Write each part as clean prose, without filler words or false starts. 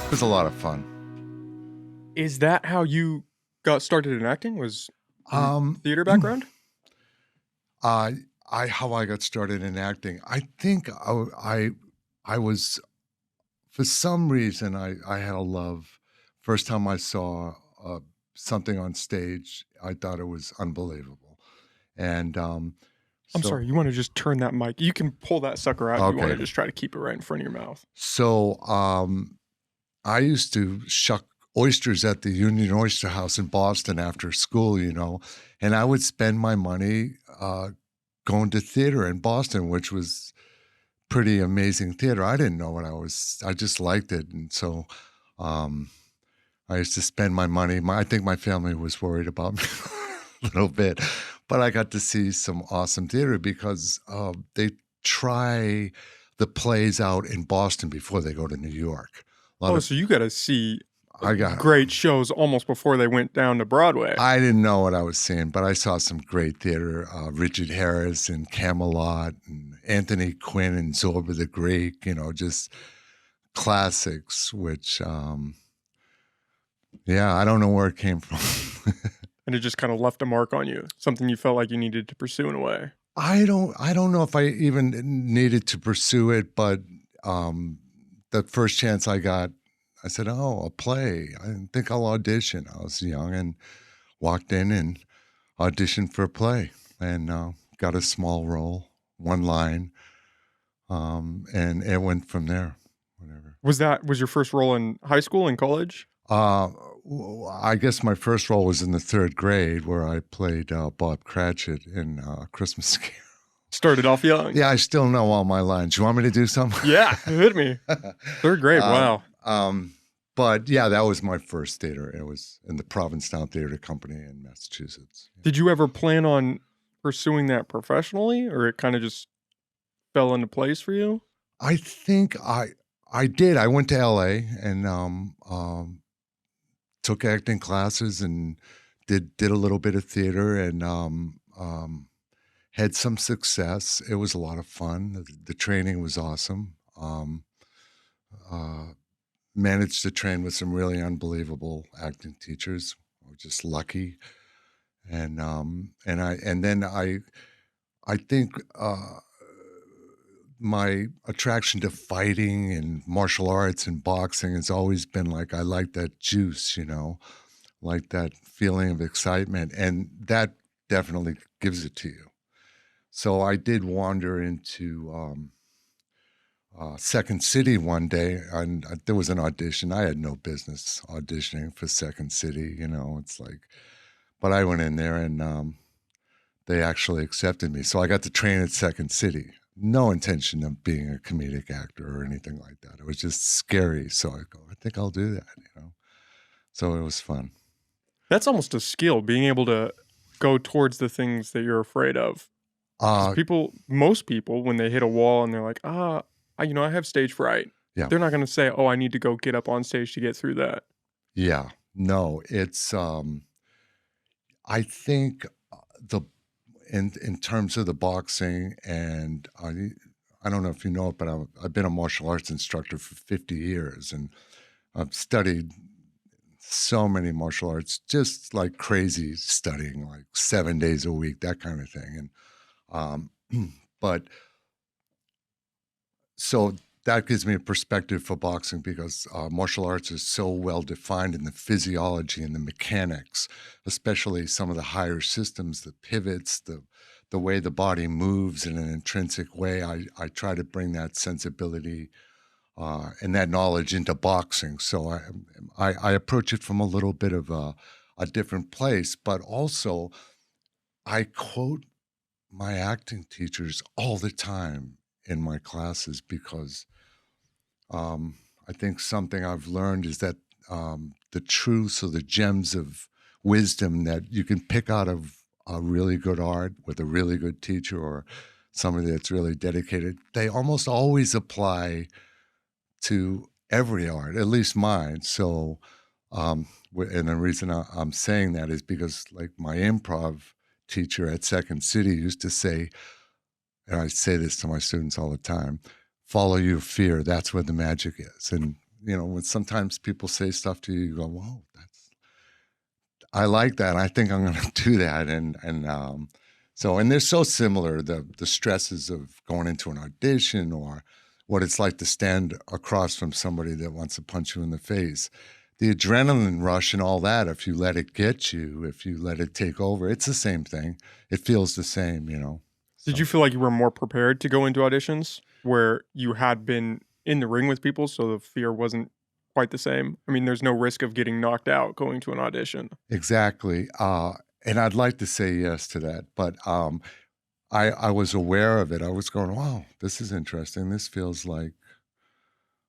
It was a lot of fun. Is that how you got started in acting? Was in Um, theater background? I how I got started in acting. I think I was for some reason I had a love. First time I saw something on stage, I thought it was unbelievable, and I'm so sorry, you wanna just turn that mic you can pull that sucker out, you okay. wanna just try to keep it right in front of your mouth. So I used to shuck oysters at the Union Oyster House in Boston after school, and I would spend my money going to theater in Boston, which was pretty amazing theater. I didn't know what I just liked it. And so um, I used to spend my money. I think my family was worried about me a little bit, but I got to see some awesome theater because they try the plays out in Boston before they go to New York. A lot Oh, of so you gotta see, I got great shows almost before they went down to Broadway. I didn't know what I was seeing, but I saw some great theater. Richard Harris and Camelot and Anthony Quinn and Zorba the Greek, just classics, which, yeah, I don't know where it came from. And it just kinda left a mark on you, something you felt like you needed to pursue in a way. I don't know if I even needed to pursue it, but the first chance I got, I said, "Oh, a play. I think I'll audition." I was young and walked in and auditioned for a play and got a small role, one line, and it went from there. Whatever. Was your first role in high school and college? Uh, I guess my first role was in the third grade where I played Bob Cratchit in Christmas Carol. Started off young. Yeah, I still know all my lines. You want me to do some? Yeah, hit me. 3rd grade, um, wow. um, but yeah, that was my first theater. It was in the Provincetown Theater Company in Massachusetts. Did you ever plan on pursuing that professionally, or it kinda just fell into place for you? I think I did. I went to LA and took acting classes and did a little bit of theater and had some success. It was a lot of fun. The training was awesome. Uh, Managed to train with some really unbelievable acting teachers. I was just lucky, and then I think my attraction to fighting and martial arts and boxing has always been like I like that juice, like that feeling of excitement, and that definitely gives it to you. So I did wander into Second City one day, and there was an audition. I had no business auditioning for Second City, It's like, but I went in there and they actually accepted me. So I got to train at Second City. No intention of being a comedic actor or anything like that. It was just scary. So I go, I think I'll do that. So it was fun. That's almost a skill, being able to go towards the things that you're afraid of. Because Uh, most people, when they hit a wall and they're like, I have stage fright. yeah, They're not going to say, oh, I need to go get up on stage to get through that. yeah. No, it's I think the in terms of the boxing, and I don't know if you know it, but I've been a martial arts instructor for 50 years, and I've studied so many martial arts, just like crazy, studying like 7 days a week, that kind of thing. And but so that gives me a perspective for boxing because martial arts is so well defined in the physiology and the mechanics, especially some of the higher systems, the pivots, the way the body moves in an intrinsic way. I try to bring that sensibility and that knowledge into boxing. So I approach it from a little bit of a different place, but also I quote my acting teachers all the time in my classes because I think something I've learned is that the truths or the gems of wisdom that you can pick out of a really good art with a really good teacher or somebody that's really dedicated, they almost always apply to every art, at least mine. So, and the reason I'm saying that is because, like, my improv teacher at Second City used to say, and I say this to my students all the time, follow your fear. That's where the magic is. And, when sometimes people say stuff to you, you go, "Whoa, I like that. I think I'm going to do that." And they're so similar. The stresses of going into an audition, or what it's like to stand across from somebody that wants to punch you in the face. The adrenaline rush and all that, if you let it get you, if you let it take over, it's the same thing. It feels the same. Did you So feel like you were more prepared to go into auditions where you had been in the ring with people, so the fear wasn't quite the same? I mean, there's no risk of getting knocked out going to an audition. exactly. And I'd like to say yes to that, but I was aware of it. I was going, wow, this is interesting. This feels like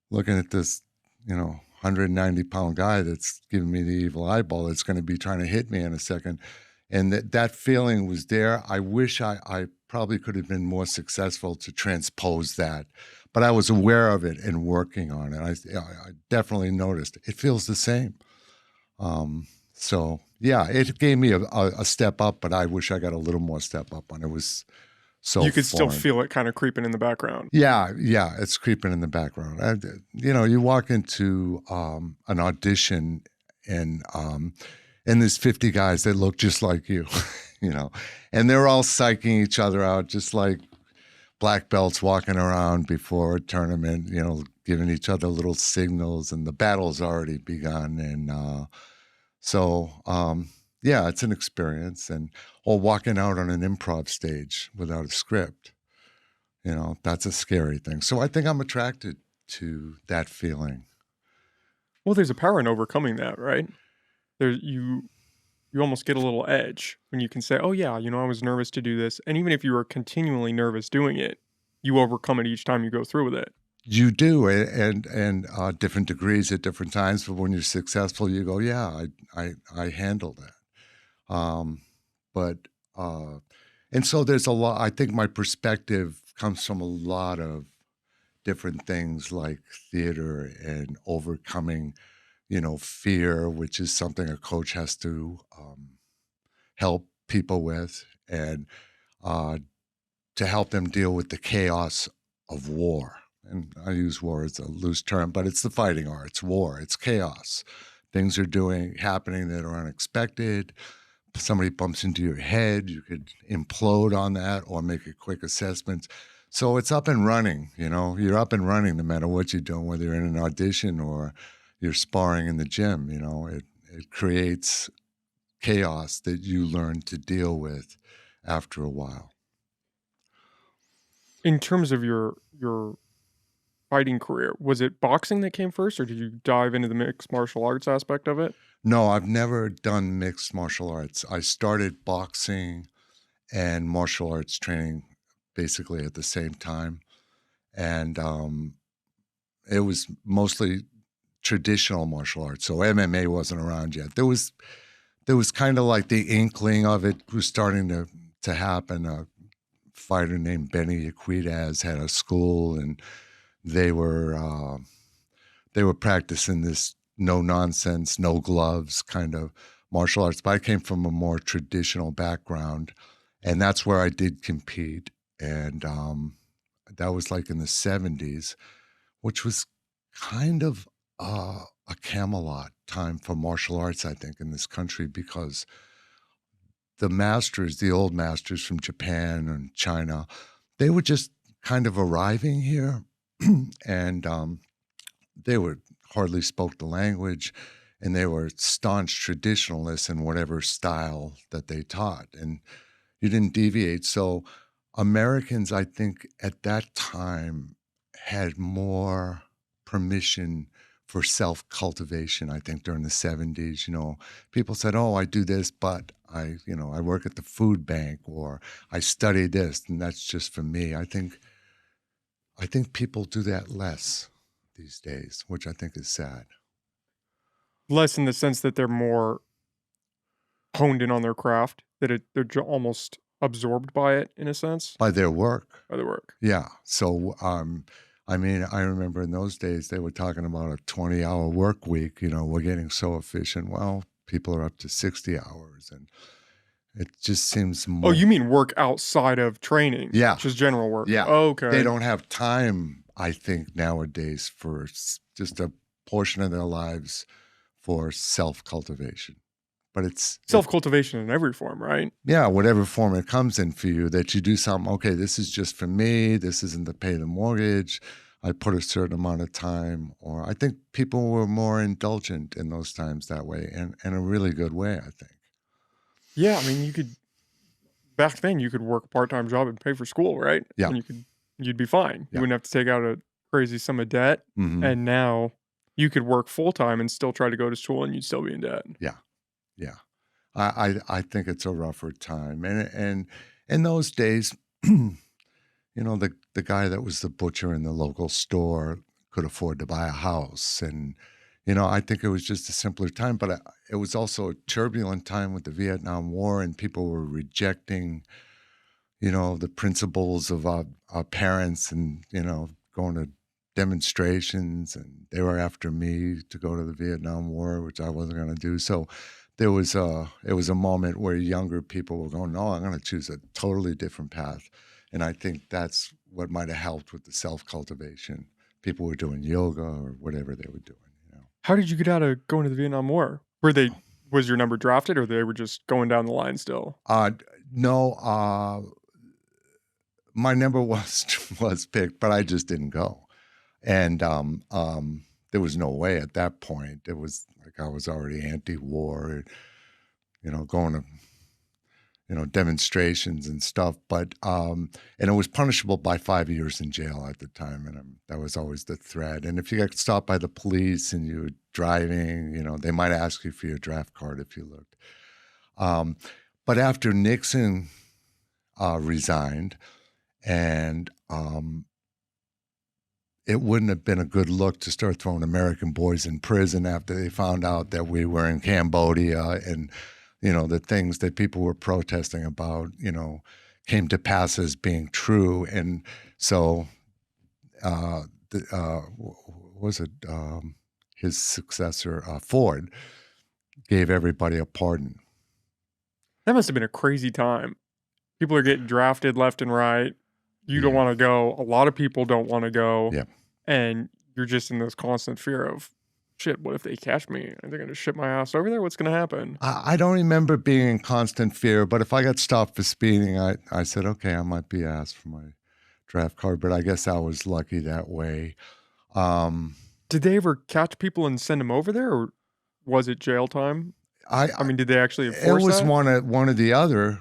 looking at this, 190-pound guy that's giving me the evil eyeball that's going to be trying to hit me in a second. And that feeling was there. I wish I probably could have been more successful to transpose that, but I was aware of it and working on it. I definitely noticed it feels the same. So yeah, it gave me a step up, but I wish I got a little more step up on it. It was so You could still foreign. feel it kinda creeping in the background. Yeah, yeah, it's creeping in the background. You walk into an audition, and there's 50 guys that look just like you, you know, and they're all psyching each other out, just like black belts walking around before a tournament, giving each other little signals, and the battle's already begun. And yeah, it's an experience, or walking out on an improv stage without a script. That's a scary thing. So I think I'm attracted to that feeling. Well, there's a power in overcoming that, right? There you almost get a little edge when you can say, "Oh, yeah, I was nervous to do this," and even if you were continually nervous doing it, you overcome it each time you go through with it. You do, and different degrees at different times. But when you're successful, you go, "Yeah, I handle that." But and so there's a lot. I think my perspective comes from a lot of different things like theater and overcoming, fear, which is something a coach has to help people with, and uh, to help them deal with the chaos of war. And I use war as a loose term, but it's the fighting art. It's war. It's chaos. Things are happening that are unexpected. Somebody bumps into your head, you could implode on that or make a quick assessment. So it's up and running. You're up and running no matter what you're doing, whether you're in an audition or you're sparring in the gym. It creates chaos that you learn to deal with after a while. In terms of your fighting career, was it boxing that came first, or did you dive into the mixed martial arts aspect of it? No, I've never done mixed martial arts. I started boxing and martial arts training basically at the same time. And it was mostly traditional martial arts. So MMA wasn't around yet. There was kind of like the inkling of it was starting to happen. A fighter named Benny Yaquidaz had a school, and they were they were practicing this no nonsense, no gloves kind of martial arts. But I came from a more traditional background, and that's where I did compete. And that was like in the 70s, which was kind of a Camelot time for martial arts, I think, in this country, because the old masters from Japan and China, they were just kind of arriving here, and they were hardly spoke the language, and they were staunch traditionalists in whatever style that they taught, and you didn't deviate. So Americans, I think, at that time had more permission for self-cultivation. I think during the 70s, people said, "Oh, I do this, but I work at the food bank, or I study this, and that's just for me." I think people do that less these days, which I think is sad. Less in the sense that they're more honed in on their craft, that they're almost absorbed by it in a sense, By their work. by the work. Yeah. So, I mean, I remember in those days they were talking about a 20-hour work week. We're getting so efficient. Well, people are up to 60 hours, and it just seems Oh, more. you mean work outside of training, Yeah. just general work. Yeah. They Okay. don't have time, I think, nowadays for just a portion of their lives for self-cultivation. But it Self-cultivation in every form, right? yeah, whatever form it comes in for you, that you do something, okay, this is just for me, this isn't to pay the mortgage. I put a certain amount of time, or I think people were more indulgent in those times that way, and in a really good way, I think. Yeah, I mean, you could back then, you could work a part-time job and pay for school, right? Yeah, And you'd be fine. You yeah. wouldn't have to take out a crazy sum of debt, Hmm. and now you could work full-time and still try to go to school, and you'd still be in debt. Yeah, yeah. I think it's a rougher time, and in those days, the guy that was the butcher in the local store could afford to buy a house, and I think it was just a simpler time. But it was also a turbulent time with the Vietnam War, and people were rejecting, the principles of our parents, and going to demonstrations, and they were after me to go to the Vietnam War, which I wasn't going to do. So it was a moment where younger people were going, no, I'm going to choose a totally different path. And I think that's what might have helped with the self-cultivation. People were doing yoga or whatever they were doing. How did you get out of going to the Vietnam War? Was your number drafted, or they were just going down the line still? No, my number was was picked, but I just didn't go. And there was no way at that point. It was like I was already anti-war, going to demonstrations and stuff. But and it was punishable by 5 years in jail at the time, and that was always the threat. And if you got stopped by the police and you were driving, they might ask you for your draft card if you looked. Um, but after Nixon resigned, and it wouldn't have been a good look to start throwing American boys in prison after they found out that we were in Cambodia, and the things that people were protesting about, came to pass as being true. And so, was it his successor, Ford, gave everybody a pardon. That must have been a crazy time. People are getting drafted left and right. You don't Yeah, wanna go. A lot of people don't wanna go, yeah. and you're just in this constant fear of, "Shit, what if they catch me? Are they gonna ship my ass over there? What's gonna happen?" I don't remember being in constant fear, but if I got stopped for speeding, I said, okay, I might be asked for my draft card, but I guess I was lucky that way. Um, Did they ever catch people and send them over there, or was it jail time? I I mean, did they actually it enforce was that? one or the other,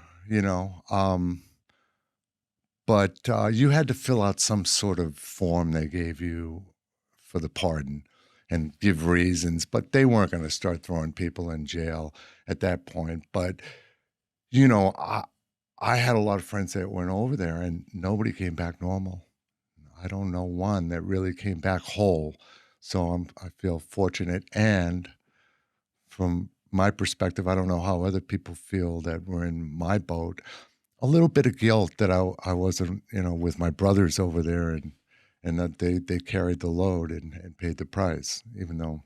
but you had to fill out some sort of form they gave you for the pardon and give reasons, but they weren't going to start throwing people in jail at that point. But you know, I I had a lot of friends that went over there and nobody came back normal. I don't know one that really came back whole. So I feel fortunate. And from my perspective, I don't know how other people feel that were in my boat. A little bit of guilt that I wasn't, with my brothers over there, and that they carried the load and paid the price, even though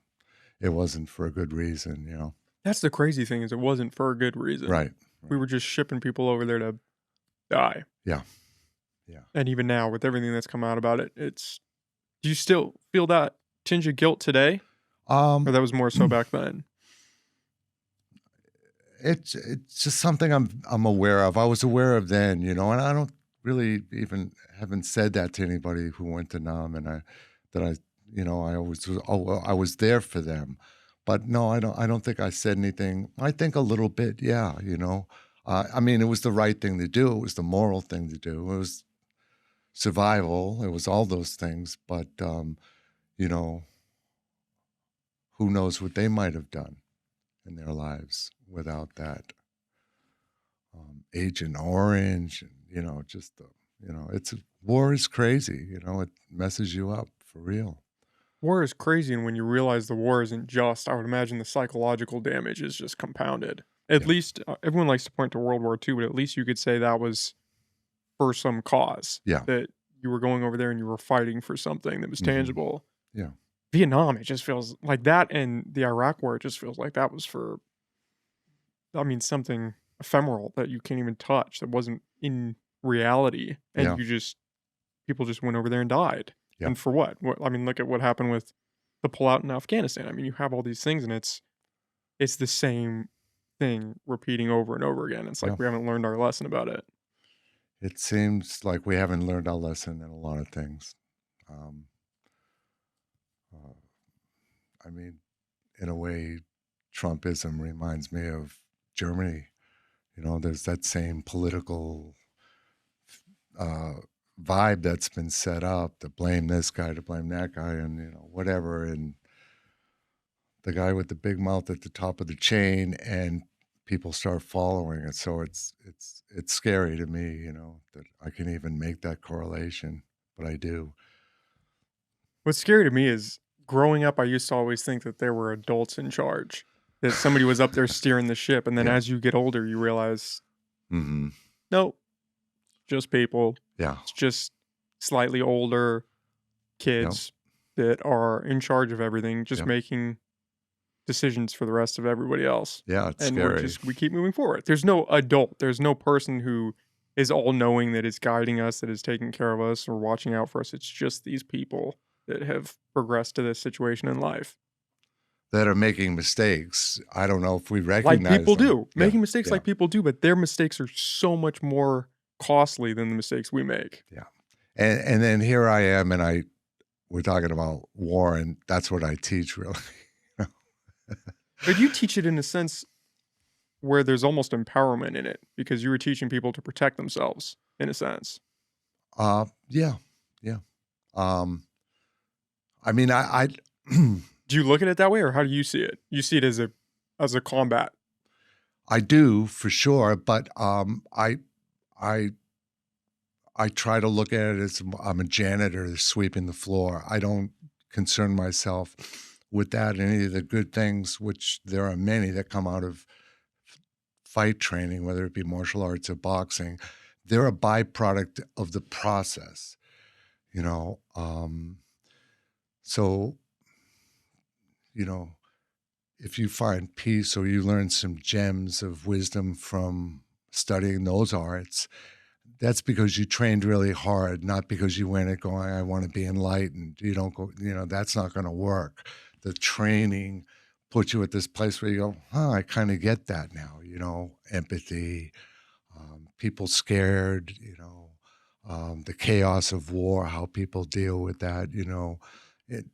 it wasn't for a good reason. That's the crazy thing is it wasn't for a good reason. Right. We Right. were just shipping people over there to die. Yeah. Yeah. And even now, with everything that's come out about it, it's do you still feel that tinge of guilt today? Or Um that was more so back then? it's just something I'm aware of. I was aware of then, and I don't really even haven't said that to anybody who went to Nam, and I always was, oh, well, I was there for them. But no, I don't think I said anything. I think a little bit, yeah. I mean, it was the right thing to do. It was the moral thing to do. It was survival. It was all those things. But you know, who knows what they might have done in their lives without that. Agent Orange, and just it's war is crazy. It messes you up for real. War is crazy, and when you realize the war isn't just, I would imagine the psychological damage is just compounded. At Yeah, least, everyone likes to point to World War II, but at least you could say that was for some cause, yeah, that you were going over there and you were fighting for something that was hmm, tangible. yeah, Vietnam, it just feels like that, and the Iraq War, it just feels like that was for, I mean, something ephemeral that you can't even touch, that wasn't in reality, and yeah, you just people just went over there and died. yeah, And for what? I mean, look at what happened with the pullout in Afghanistan. I mean, you have all these things, and it's the same thing repeating over and over again. It's Yeah. like we haven't learned our lesson about it. It seems like we haven't learned our lesson in a lot of things. Um, uh, I mean, in a way, Trumpism reminds me of Germany. You know, there's that same political uh, vibe that's been set up to blame this guy, to blame that guy, and whatever. And the guy with the big mouth at the top of the chain, and people start following it. So it's scary to me, that I can even make that correlation, but I do. What's scary to me is growing up, I used to always think that there were adults in charge, that somebody was up there steering the ship. And then Yeah. as you get older, you realize, Hmm. nope, just people. Yeah. It's just slightly older Yep. kids that are in charge of everything, just Yep. making decisions for the rest of everybody else. Yeah. It's And scary. we keep moving forward. There's no adult, there's no person who is all knowing that is guiding us, that is taking care of us or watching out for us. It's just these people that have progressed to this situation in life. That are making mistakes. I don't know if we Like recognize people them. do. Yeah. Making mistakes Yeah. like people do, but their mistakes are so much more costly than the mistakes we make. Yeah. And then here I am, and we're talking about war, and that's what I teach, really. But you teach it in a sense where there's almost empowerment in it because you were teaching people to protect themselves in a sense. Yeah. Yeah. Um, I mean, I Do you look at it that way or how do you see it? You see it as a combat. I do for sure, but I I try to look at it as I'm a janitor sweeping the floor. I don't concern myself with that and any of the good things, which there are many that come out of fight training, whether it be martial arts or boxing. They're a byproduct of the process, you know. So, you know, if you find peace or you learn some gems of wisdom from studying those arts, that's because you trained really hard, not because you went it going, I want to be enlightened. You don't go, that's not going to work. The training puts you at this place where you go, I kind of get that now, empathy, people scared, the chaos of war, how people deal with that,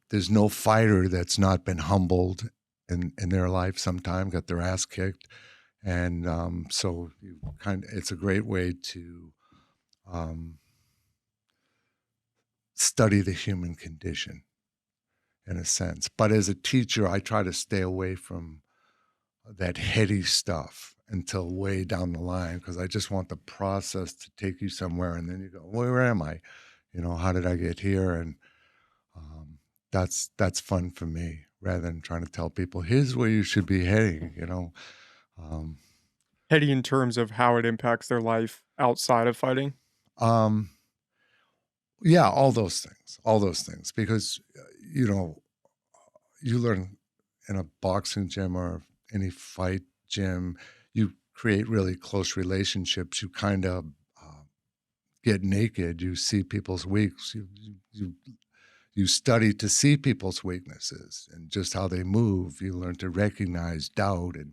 there's no fighter that's not been humbled in their life sometime, got their ass kicked. And so it's a great way to um, study the human condition in a sense. But as a teacher, I try to stay away from that heady stuff until way down the line because I just want the process to take you somewhere, and then you go, where am I? How did I get here? And um, that's fun for me rather than trying to tell people here's where you should be heading. Um, Heady in terms of how it impacts their life outside of fighting. um, yeah, all those things, because you learn in a boxing gym or any fight gym, you create really close relationships. You kind of get naked. You see people's weaks. You study to see people's weaknesses and just how they move. You learn to recognize doubt and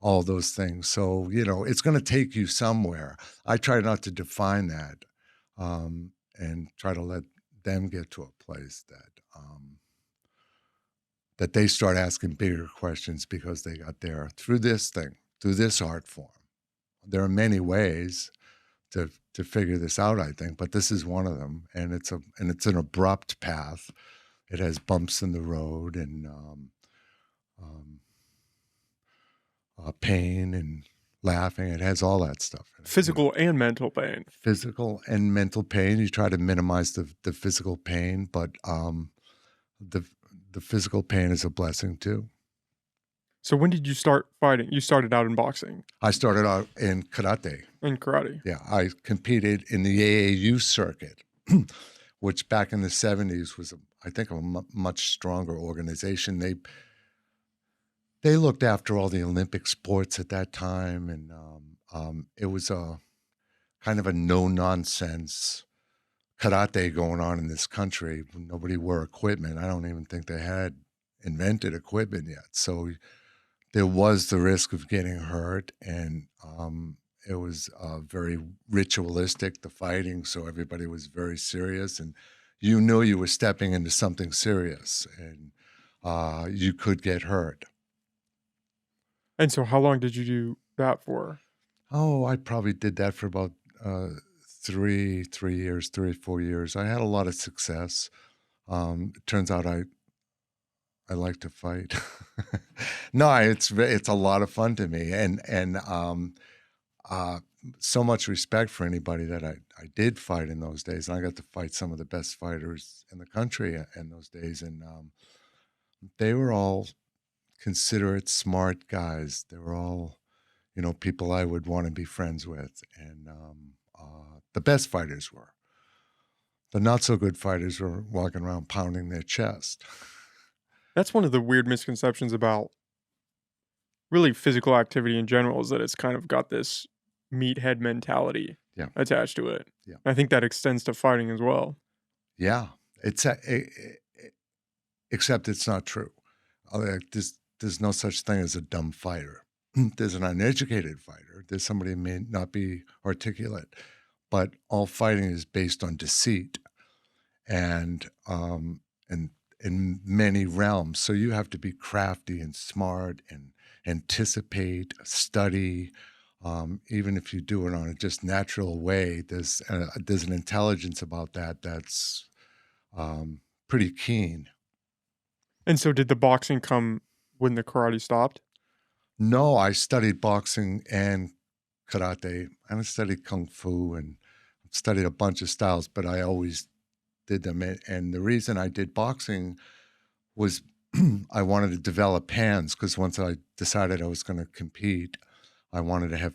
all those things. So it's going to take you somewhere. I try not to define that, and try to let them get to a place that they start asking bigger questions because they got there through this thing, through this art form. There are many ways to figure this out, I think, but this is one of them, and it's an abrupt path. It has bumps in the road and um, pain and laughing. It has all that stuff. Physical and mental pain. Physical and mental pain. You try to minimize the physical pain, but the the physical pain is a blessing too. So when did you start fighting? You started out in boxing I started out in karate. and karate. Yeah, I competed in the AAU circuit, which back in the 70s was, I think, a much stronger organization. They looked after all the Olympic sports at that time, and it was a kind of a no nonsense karate going on in this country. Nobody wore equipment. I don't even think they had invented equipment yet. So there was the risk of getting hurt, and it was very ritualistic, the fighting. So everybody was very serious, and you knew you were stepping into something serious, and you could get hurt. And so how long did you do that for? Oh, I probably did that for about uh, 3 years, 3 or 4 years. I had a lot of success. It turns out I like to fight. No, it's a lot of fun to me, and uh, so much respect for anybody that I did fight in those days. And I got to fight some of the best fighters in the country in those days, and they were all considerate, smart guys. They were all, people I would want to be friends with, and the best fighters were. The not so good fighters were walking around pounding their chest. That's one of the weird misconceptions about really physical activity in general is that it's kind of got this meathead mentality Yeah, attached to it. yeah, I think that extends to fighting as well. yeah. Except it's not true. There's no such thing as a dumb fighter. There's an uneducated fighter. There's somebody who may not be articulate, but all fighting is based on deceit and in many realms. So you have to be crafty and smart and anticipate, study. Even if you do it on a just natural way, there's an intelligence about that that's pretty keen. And so did the boxing come when the karate stopped? No, I studied boxing and karate, and I studied kung fu and studied a bunch of styles, but I always did them. And the reason I did boxing was I wanted to develop hands because once I decided I was going to compete, I wanted to have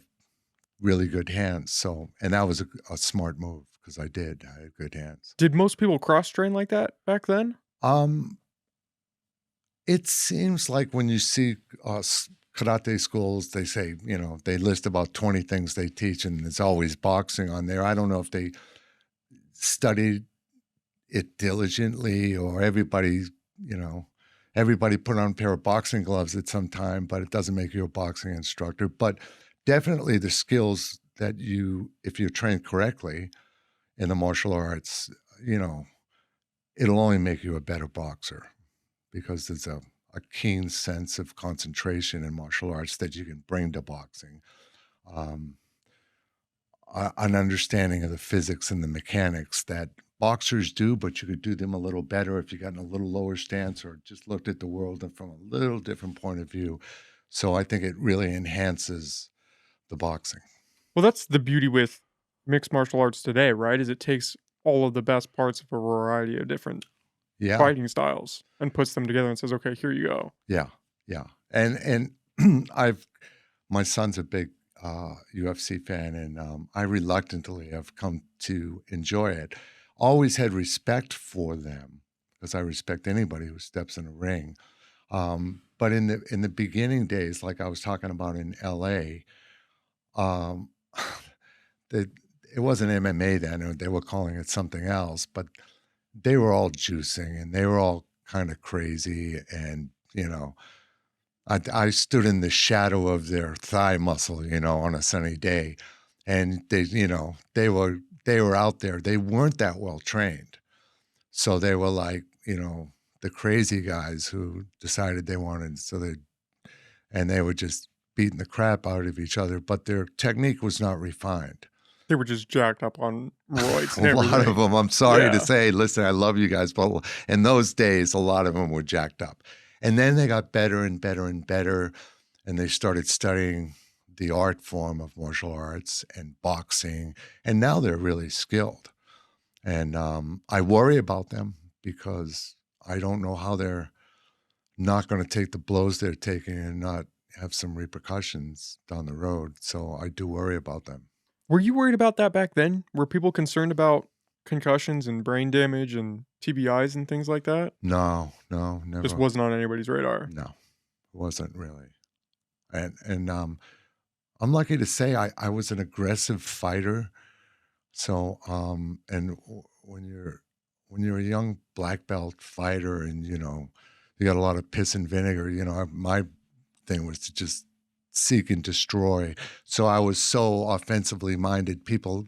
really good hands. So, and that was a smart move because I had good hands. Did most people cross train like that back then? Um, It seems like when you see karate schools, they say, they list about 20 things they teach, and there's always boxing on there. I don't know if they studied it diligently or everybody put on a pair of boxing gloves at some time, but it doesn't make you a boxing instructor. But definitely the skills that if you're trained correctly in the martial arts, you know, it'll only make you a better boxer because there's a keen sense of concentration in martial arts that you can bring to boxing. Um, an understanding of the physics and the mechanics that boxers do, but you could do them a little better if you got in a little lower stance or just looked at the world from a little different point of view. So I think it really enhances the boxing. Well, that's the beauty with mixed martial arts today, right? Is it takes all of the best parts of a variety of different Yeah, fighting styles and puts them together and says, "Okay, here you go." yeah, yeah. And I've my son's a big UFC fan, and I reluctantly have come to enjoy it. Always had respect for them because I respect anybody who steps in a ring. But in the beginning days, like I was talking about in LA, um, the, it wasn't MMA then, or they were calling it something else, but they were all juicing and they were all kind of crazy. And, I stood in the shadow of their thigh muscle, on a sunny day. And they were out there. They weren't that well trained. So they were like, the crazy guys who decided they wanted, and they were just beating the crap out of each other, but their technique was not refined. They were just jacked up on roids A and lot of everything. them, I'm sorry to Yeah. say, listen, I love you guys, but in those days, a lot of them were jacked up. And then they got better and better and better, and they started studying the art form of martial arts and boxing, and now they're really skilled. And I worry about them because I don't know how they're not going to take the blows they're taking and not have some repercussions down the road. So I do worry about them. Were you worried about that back then? Were people concerned about concussions and brain damage and TBIs and things like that? No, no, Just never. wasn't on anybody's radar. No, it wasn't really. And I'm lucky to say I was an aggressive fighter. So when you're a young black belt fighter and you got a lot of piss and vinegar. My thing was to just seek and destroy. So I was so offensively minded. People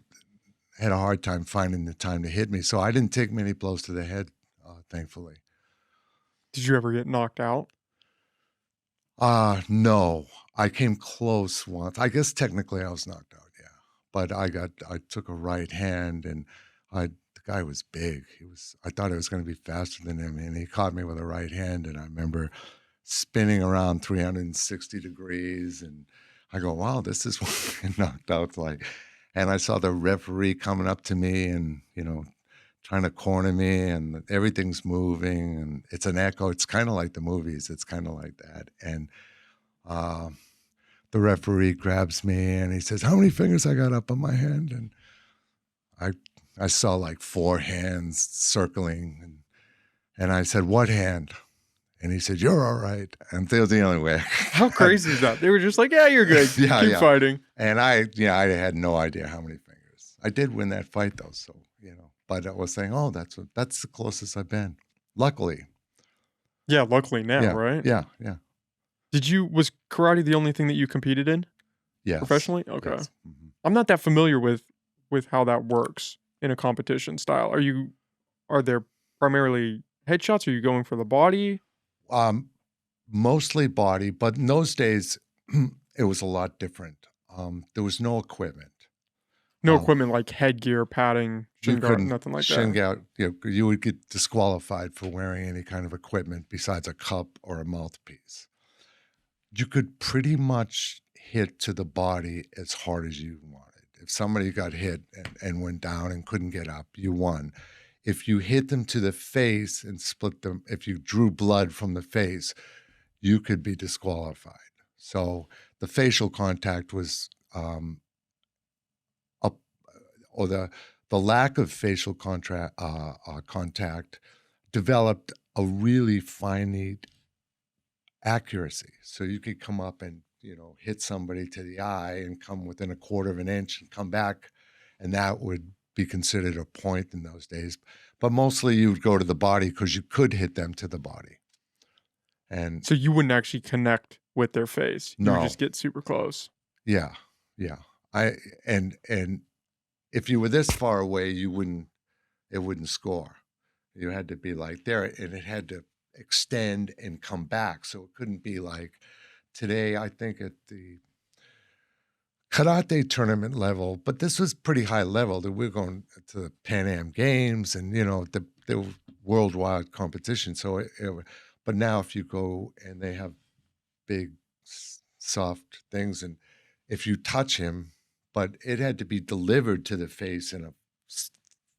had a hard time finding the time to hit me. So I didn't take many blows to the head, thankfully. Did you ever get knocked out? No, I came close once. I guess technically I was knocked out, yeah. But I took a right hand and the guy was big. I thought I was going to be faster than him and he caught me with a right hand. And I remember spinning around 360 degrees. And I go, wow, this is what getting knocked out's like. And I saw the referee coming up to me and, trying to corner me and everything's moving and it's an echo. It's kind of like the movies. It's kind of like that. And uh, the referee grabs me and he says, how many fingers I got up on my hand? And I I saw like four hands circling and I said, what hand? And he said, you're all right. And that was the only way. How crazy is that? They were just like, yeah, you're good. Yeah, Keep yeah. fighting. And I had no idea how many fingers. I did win that fight though, so but I was saying, oh, that's the closest I've been. Luckily. Yeah, luckily now, Yeah. right? Yeah. Yeah. Was karate the only thing that you competed in Yes. professionally? Okay. Yes. Mhm. I'm not that familiar with how that works in a competition style. Are there primarily headshots? Are you going for the body? Mostly body, but in those days it was a lot different. There was no equipment. No Um, equipment like headgear, padding, you shin guard, couldn't nothing like shin that. out. You would get disqualified for wearing any kind of equipment besides a cup or a mouthpiece. You could pretty much hit to the body as hard as you wanted. If somebody got hit and went down and couldn't get up, you won. If you hit them to the face and split them, if you drew blood from the face, you could be disqualified. So the facial contact was up, or the lack of facial contact developed a really finite accuracy. So you could come up and hit somebody to the eye and come within a quarter of an inch and come back, and that would be considered a point in those days. But mostly you would go to the body because you could hit them to the body. And So you wouldn't actually connect with their face. You would no, just get super close. yeah, yeah. And if you were this far away, it wouldn't score. You had to be like there, and it had to extend and come back. So it couldn't be like today. I think at the karate tournament level, but this was pretty high level. That we're going to the Pan Am Games, and the worldwide competition. So but now if you go and they have big soft things, and if you touch him, but it had to be delivered to the face in a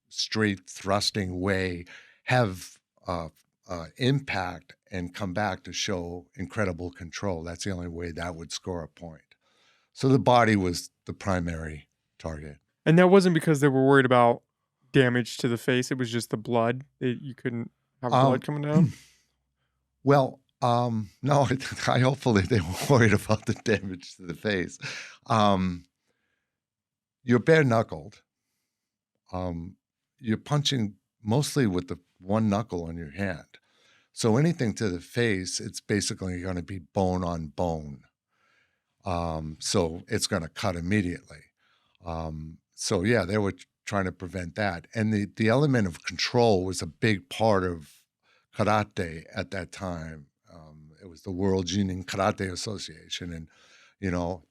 straight thrusting way, have impact and come back to show incredible control. That's the only way that would score a point. So the body was the primary target. And that wasn't because they were worried about damage to the face. It was just the blood. You couldn't have blood coming down. Well, no, I hopefully they were worried about the damage to the face. You're bare knuckled. You're punching mostly with the one knuckle on your hand. So anything to the face, it's basically going to be bone on bone. So it's going to cut immediately. So yeah, they were trying to prevent that. And the element of control was a big part of karate at that time. It was the World Union Karate Association, and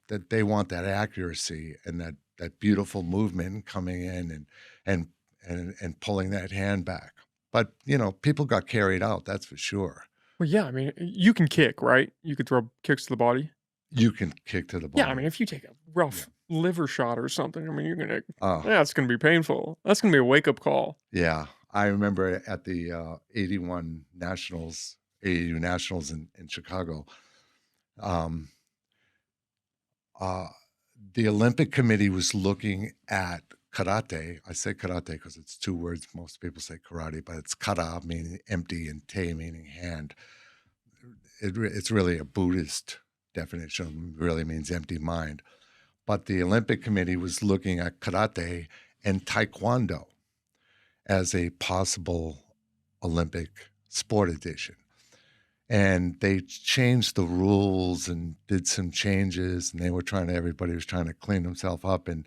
that they want that accuracy and that beautiful movement coming in and pulling that hand back. But people got carried out, that's for sure. Well, yeah, I mean, you can kick, right? You could throw kicks to the body. You can kick to the body. Yeah, I mean, if you take a rough liver shot or something, I mean, you're gonna, Oh, yeah, it's gonna be painful. That's gonna be a wake up call. yeah. I remember at the 81 Nationals, AAU Nationals in Chicago, um, the Olympic Committee was looking at karate. I say karate because it's two words. Most people say karate, but it's kara, meaning empty, and te, meaning hand. It's really a Buddhist definition. It really means empty mind. But the Olympic Committee was looking at karate and taekwondo as a possible Olympic sport edition. and they changed the rules and did some changes, and everybody was trying to clean themselves up. And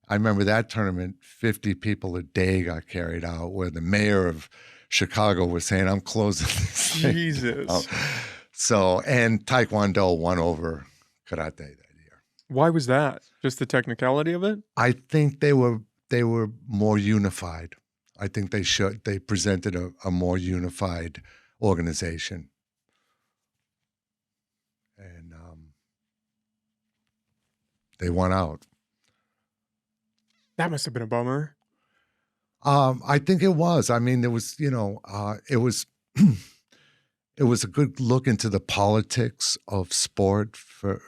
I remember that tournament, 50 people a day got carried out, where the mayor of Chicago was saying, I'm closing this thing down. Jesus. So, and Taekwondo won over karate that year. Why was that? Just the technicality of it? I think they were more unified. I think they presented a more unified organization. And they won out. That must have been a bummer. I think it was. I mean, it was, it was it was a good look into the politics of sport for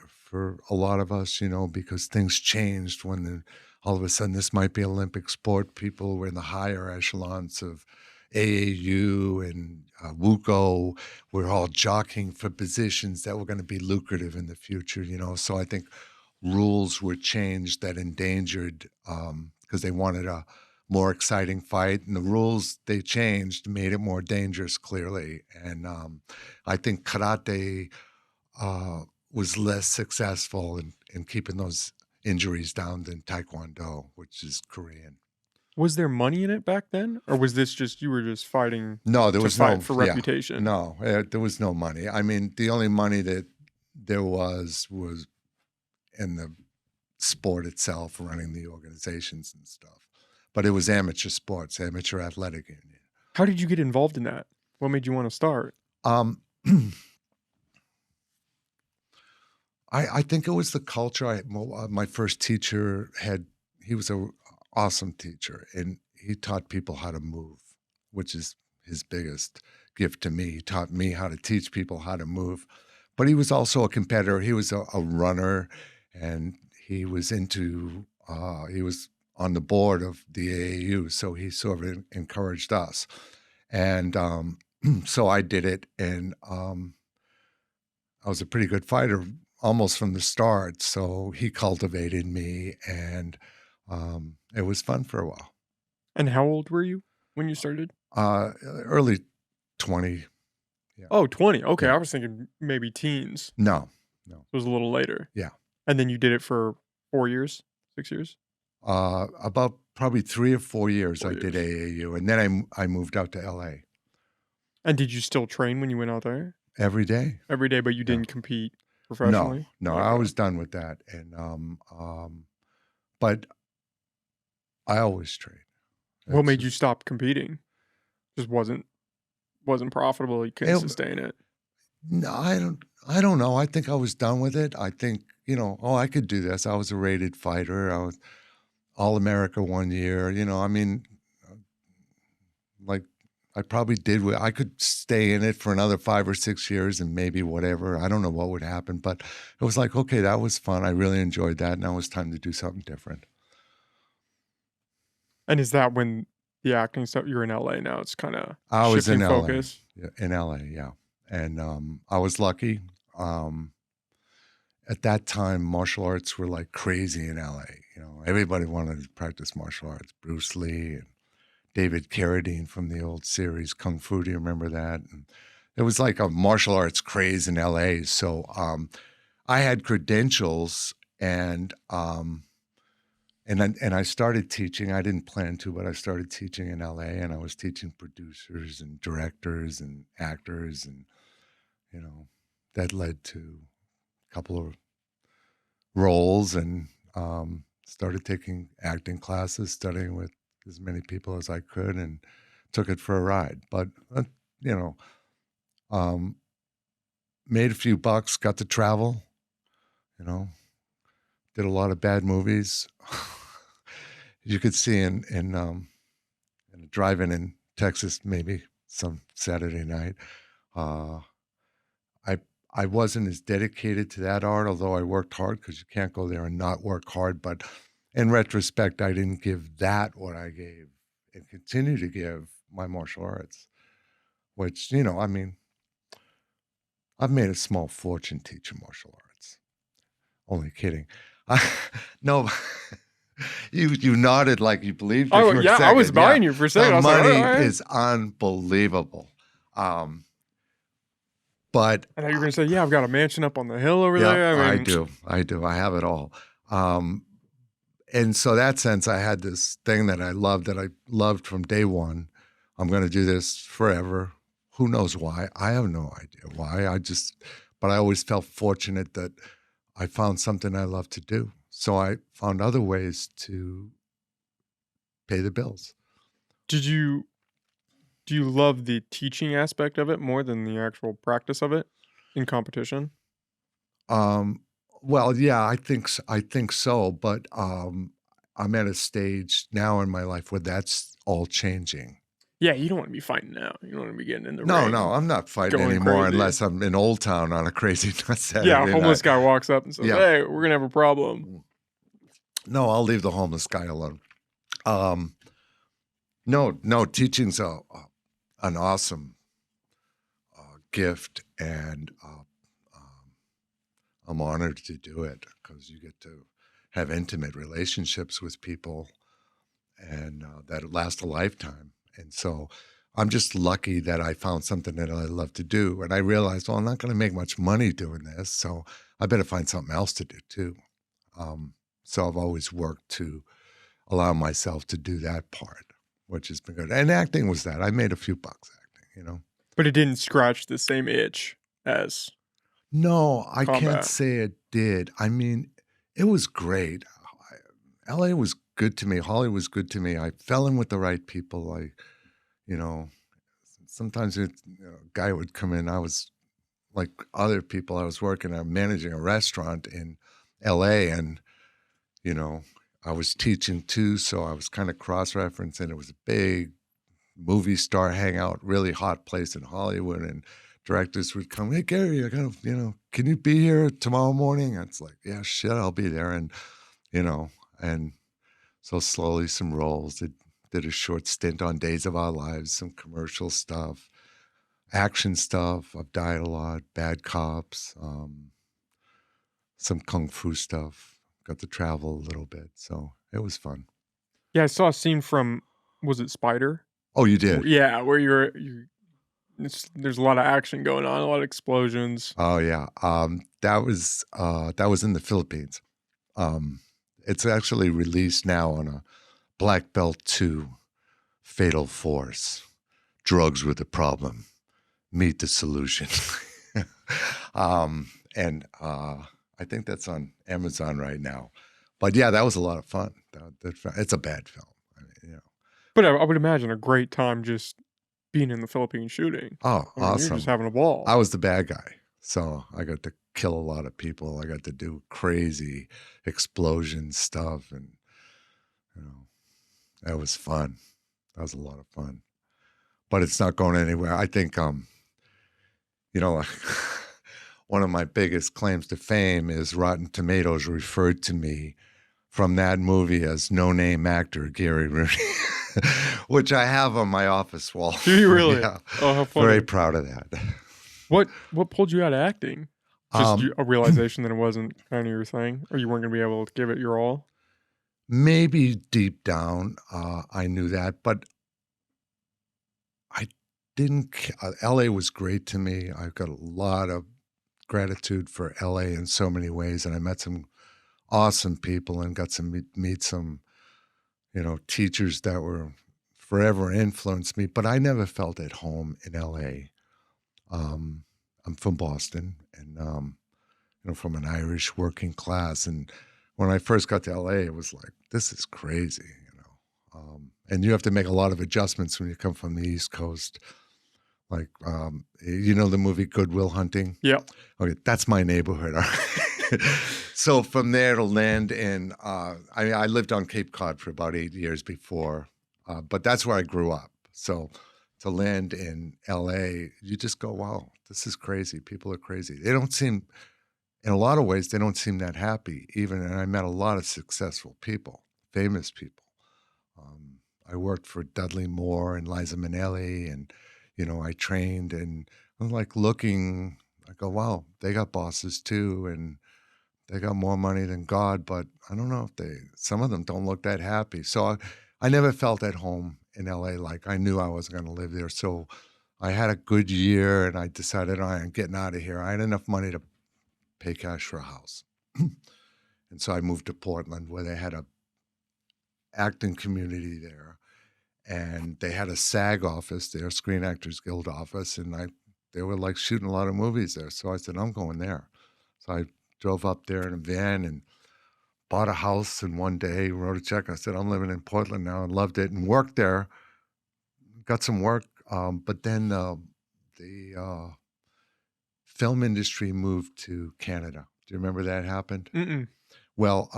a lot of us, because things changed when all of a sudden this might be Olympic sport. People were in the higher echelons of AAU and WUCO. We're all jockeying for positions that were going to be lucrative in the future, So I think rules were changed that endangered because they wanted a more exciting fight, and the rules they changed made it more dangerous, clearly. And I think karate was less successful in keeping those injuries down than Taekwondo, which is Korean. Was there money in it back then, or was this just you were just fighting? No, there was no for reputation. No, there was no money. I mean, the only money that there was in the sport itself, running the organizations and stuff. But it was amateur sports, amateur athletic union. How did you get involved in that? What made you want to start? I think it was the culture. My first teacher he was an awesome teacher, and he taught people how to move, which is his biggest gift to me. He taught me how to teach people how to move. But he was also a competitor. He was a runner, and he was he was on the board of the AAU, so he sort of encouraged us. And so I did it, and I was a pretty good fighter almost from the start, so he cultivated me, and it was fun for a while. And how old were you when you started? Early 20. Yeah. Oh, 20. Okay, yeah. I was thinking maybe teens. No. It was a little later. Yeah. And then you did it for 4 years, 6 years? About probably 3 or 4 years did AAU, and then I moved out to LA. And did you still train when you went out there? Every day. Every day, but you didn't compete professionally? No, okay. I was done with that, and but I always trained. What made you stop competing? Just wasn't profitable. You couldn't sustain it. No, I don't know. I think I was done with it. I think, I could do this. I was a rated fighter. I was All-America one year. I mean, like I probably did. I could stay in it for another 5 or 6 years and maybe whatever. I don't know what would happen, but it was like, okay, that was fun. I really enjoyed that. Now it's time to do something different. And is that when the acting stuff, you're in LA now, it's kind of I was in focus? LA. In LA, yeah. And I was lucky. At that time, martial arts were like crazy in LA. Everybody wanted to practice martial arts. Bruce Lee and David Carradine from the old series Kung Fu. Do you remember that? And it was like a martial arts craze in LA. So I had credentials, and I started teaching. I didn't plan to, but I started teaching in LA, and I was teaching producers and directors and actors, and that led to a couple of roles, and started taking acting classes, studying with as many people as I could, and took it for a ride. But made a few bucks, got to travel, did a lot of bad movies. You could see in a drive-in in Texas, maybe some Saturday night. I wasn't as dedicated to that art, although I worked hard, because you can't go there and not work hard. But in retrospect, I didn't give that what I gave and continue to give my martial arts, which, I mean, I've made a small fortune teaching martial arts. Only kidding. No, you nodded like you believed me for a second. I was buying you for a second. The money is unbelievable. But I thought you were gonna say, "Yeah, I've got a mansion up on the hill over yeah, there." I I mean, do. I do. I have it all. Um, and so that sense, I had this thing that I loved from day one. I'm going to do this forever. Who knows why? I have no idea why. But I always felt fortunate that I found something I love to do. So I found other ways to pay the bills. did you do you love the teaching aspect of it more than the actual practice of it in competition? Um, well, yeah, I think so, but I'm at a stage now in my life where that's all changing. Yeah, you don't wanna be fighting now. You don't wanna be getting in the No, no, ring, I'm not fighting going anymore crazy. unless I'm in Old Town on a crazy nut Yeah, a Saturday homeless night. guy walks up and says, Yeah. "Hey, we're gonna have a problem." No, I'll leave the homeless guy alone. Um, no, no, teaching's an awesome gift, and I'm honored to do it because you get to have intimate relationships with people and that last a lifetime. And so I'm just lucky that I found something that I love to do. And I realized, well, I'm not going to make much money doing this, so I better find something else to do too. Um, so I've always worked to allow myself to do that part, which has been good. And acting was that. I made a few bucks acting. But it didn't scratch the same itch as No, I can't combat. say it did. I mean, it was great. LA was good to me. Holly was good to me. I fell in with the right people. You know, sometimes a guy would come in. I was like other people. I was working. I'm managing a restaurant in LA, and you know, I was teaching too, so I was kind of cross-referencing. It was a big movie star hangout, really hot place in Hollywood, and directors would come, "Hey Gary, I gotta, can you be here tomorrow morning?" And it's like, "Yeah, shit, I'll be there." And you know, and so slowly some roles. Did a short stint on Days of Our Lives, some commercial stuff, action stuff. I've died a lot, bad cops, some kung fu stuff. Got to travel a little bit, so it was fun. Yeah, I saw a scene from was it Spider? Oh, you did? Yeah, where there's a lot of action going on, a lot of explosions. Oh yeah. That was in the Philippines. Um, it's actually released now on a Black Belt 2 Fatal Force. Drugs were the problem. Meet the solution. And I think that's on Amazon right now. But yeah, that was a lot of fun. It's a bad film. I mean. But I would imagine a great time just being in the Philippines shooting. Oh, I mean, you're just awesome. having a ball. I was the bad guy. So I got to kill a lot of people. I got to do crazy explosion stuff. And, you know, that was fun. That was a lot of fun. But it's not going anywhere. I think, you know, one of my biggest claims to fame is Rotten Tomatoes referred to me from that movie as no-name actor Gary Rooney, which I have on my office wall. Do you really? Yeah, Oh, how very funny. proud of that. What pulled you out of acting? Just Um, a realization that it wasn't kind of your thing, or you weren't gonna be able to give it your all? Maybe deep down, I knew that, but I didn't. LA was great to me. I've got a lot of gratitude for LA in so many ways, and I met some awesome people and got to meet some, teachers that were forever influenced me. But I never felt at home in LA. I'm from Boston, and from an Irish working class, and when I first got to LA, it was like, this is crazy. And you have to make a lot of adjustments when you come from the East Coast. Like, the movie Good Will Hunting? Yeah. Okay, that's my neighborhood. All right. So from there to land in, I lived on Cape Cod for about 8 years before, but that's where I grew up. So to land in LA, you just go, wow, this is crazy. People are crazy. They don't seem, in a lot of ways, they don't seem that happy even. And I met a lot of successful people, famous people. I worked for Dudley Moore and Liza Minnelli, and I trained, and I'm like looking. I go, wow, they got bosses too, and they got more money than God, but I don't know if some of them don't look that happy. So I never felt at home in LA. Like I knew I wasn't going to live there, so I had a good year, and I decided, "All right, I'm getting out of here." I had enough money to pay cash for a house. And so I moved to Portland, where they had a acting community there, and they had a SAG office there, Screen Actors Guild office, and they were like shooting a lot of movies there. So I said, I'm going there. So I drove up there in a van and bought a house in one day, wrote a check. I said, I'm living in Portland now, and loved it, and worked there, got some work. But then the film industry moved to Canada. Do you remember that happened? Mm-mm. Well,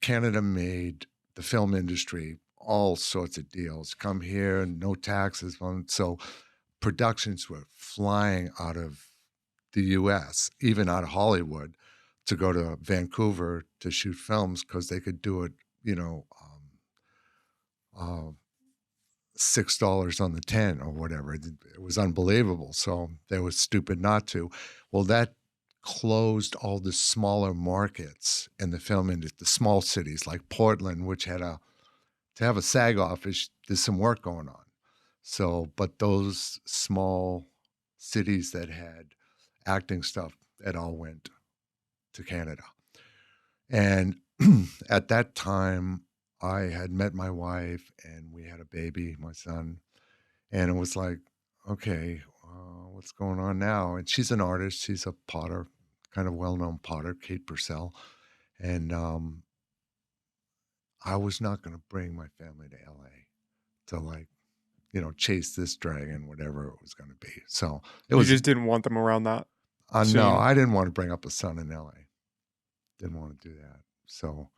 Canada made the film industry all sorts of deals. Come here, no taxes. So productions were flying out of the U.S., even out of Hollywood, to go to Vancouver to shoot films because they could do it, uh, $6 on the 10 or whatever. It was unbelievable. So they were stupid not to. Well, that closed all the smaller markets in the film industry, the small cities like Portland, which had to have a SAG office, there's some work going on. So, but those small cities that had acting stuff, it all went to Canada. And at that time, I had met my wife and we had a baby, my son. And it was like, okay, what's going on now? And she's an artist. She's a potter, kind of well-known potter, Kate Purcell. And I was not going to bring my family to LA to like, chase this dragon, whatever it was going to be. So it You was, just didn't want them around that no, soon. I didn't want to bring up a son in LA. Didn't want to do that. So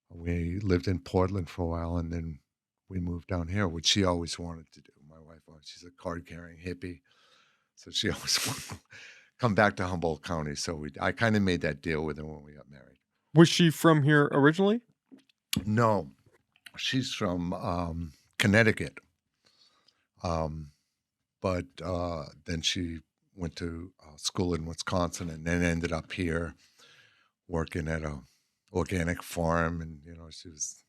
we lived in Portland for a while and then we moved down here, which she always wanted to do. My wife, she's a card carrying hippie. So she always wanted to come back to Humboldt County. So I kind of made that deal with her when we got married. Was she from here originally? No, she's from Connecticut. But then she went to school in Wisconsin and then ended up here working at a organic farm. And, she was,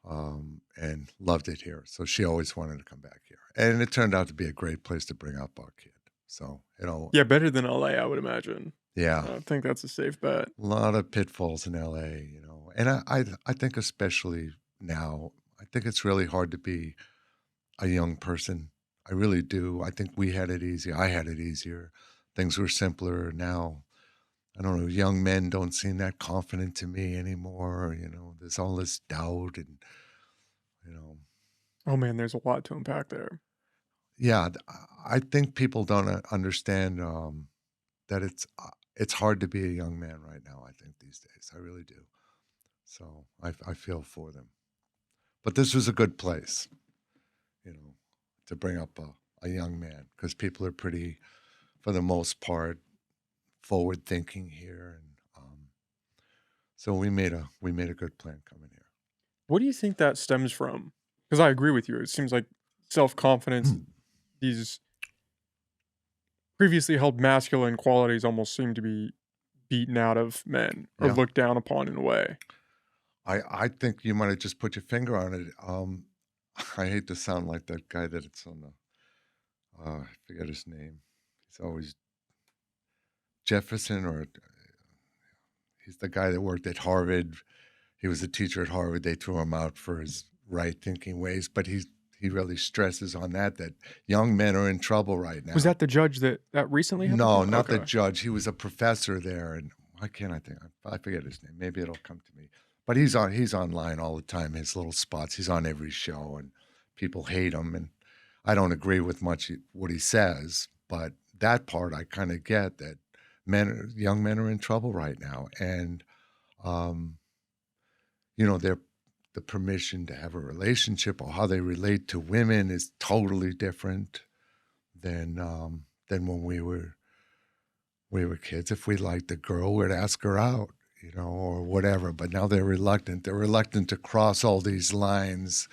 and loved it here. So she always wanted to come back here. And it turned out to be a great place to bring up our kid. So, Yeah, better than LA, I would imagine. yeah, I think that's a safe bet. a lot of pitfalls in LA, and I think especially now, I think it's really hard to be a young person. I really do. I think we had it easy. I had it easier. Things were simpler. Now, I don't know, young men don't seem that confident to me anymore. There's all this doubt and, you know, Oh man, there's a lot to unpack there. yeah, I think people don't understand that it's hard to be a young man right now, I think these days. I really do. So I feel for them. But this was a good place, you know, to bring up a young man because people are pretty, for the most part, forward thinking here, and so we made a good plan coming here. What do you think that stems from? Because I agree with you. It seems like self confidence, these previously held masculine qualities almost seem to be beaten out of men or Yeah, looked down upon in a way. I think you might have just put your finger on it. I hate to sound like that guy that it's on the I forget his name. He's always Jefferson, or he's the guy that worked at Harvard. He was a teacher at Harvard. They threw him out for his right thinking ways, but he really stresses on that young men are in trouble right Was now. that the judge that recently happened No, to? not the Okay. judge. He was a professor there, and why can't I think? I forget his name. Maybe it'll come to me. But he's online all the time. His little spots. He's on every show, and people hate him. And I don't agree with much what he says, but that part I kind of get that young men are in trouble right now, and um, they're the permission to have a relationship or how they relate to women is totally different than when we were kids. If we liked a girl, we'd ask her out, or whatever. But now they're reluctant. They're reluctant to cross all these lines.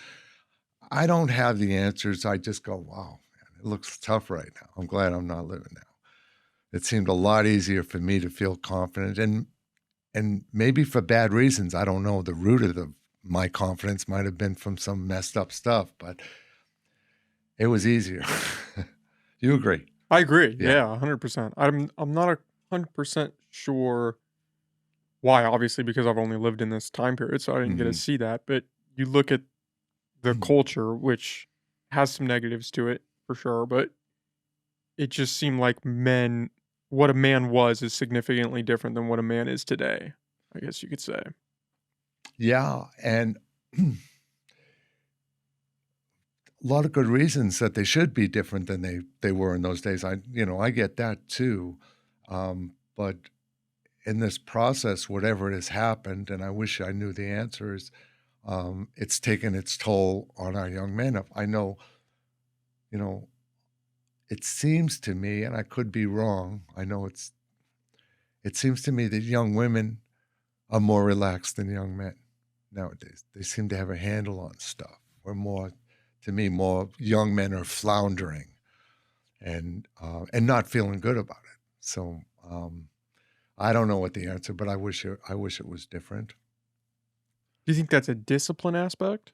I don't have the answers. I just go, wow, man, it looks tough right now. I'm glad I'm not living now. It seemed a lot easier for me to feel confident, and maybe for bad reasons. I don't know. The root of my confidence might have been from some messed up stuff, but It was easier. You agree? I agree. Yeah. Yeah, 100%. I'm not 100% sure why, obviously, because I've only lived in this time period, so I didn't get to Mhm. see that. But you look at the culture, which has some negatives to it for sure, but it just seemed like what a man was is significantly different than what a man is today, I guess you could say. Yeah, and a lot of good reasons that they should be different than they were in those days. I get that too. But in this process, whatever has happened, and I wish I knew the answers, it's taken its toll on our young men. I know, you know, it seems to me, and I could be wrong. It seems to me that young women are more relaxed than young men nowadays. They seem to have a handle on stuff. Or more, to me, more young men are floundering and not feeling good about it. So I don't know what the answer, but I wish it was different. Do you think that's a discipline aspect?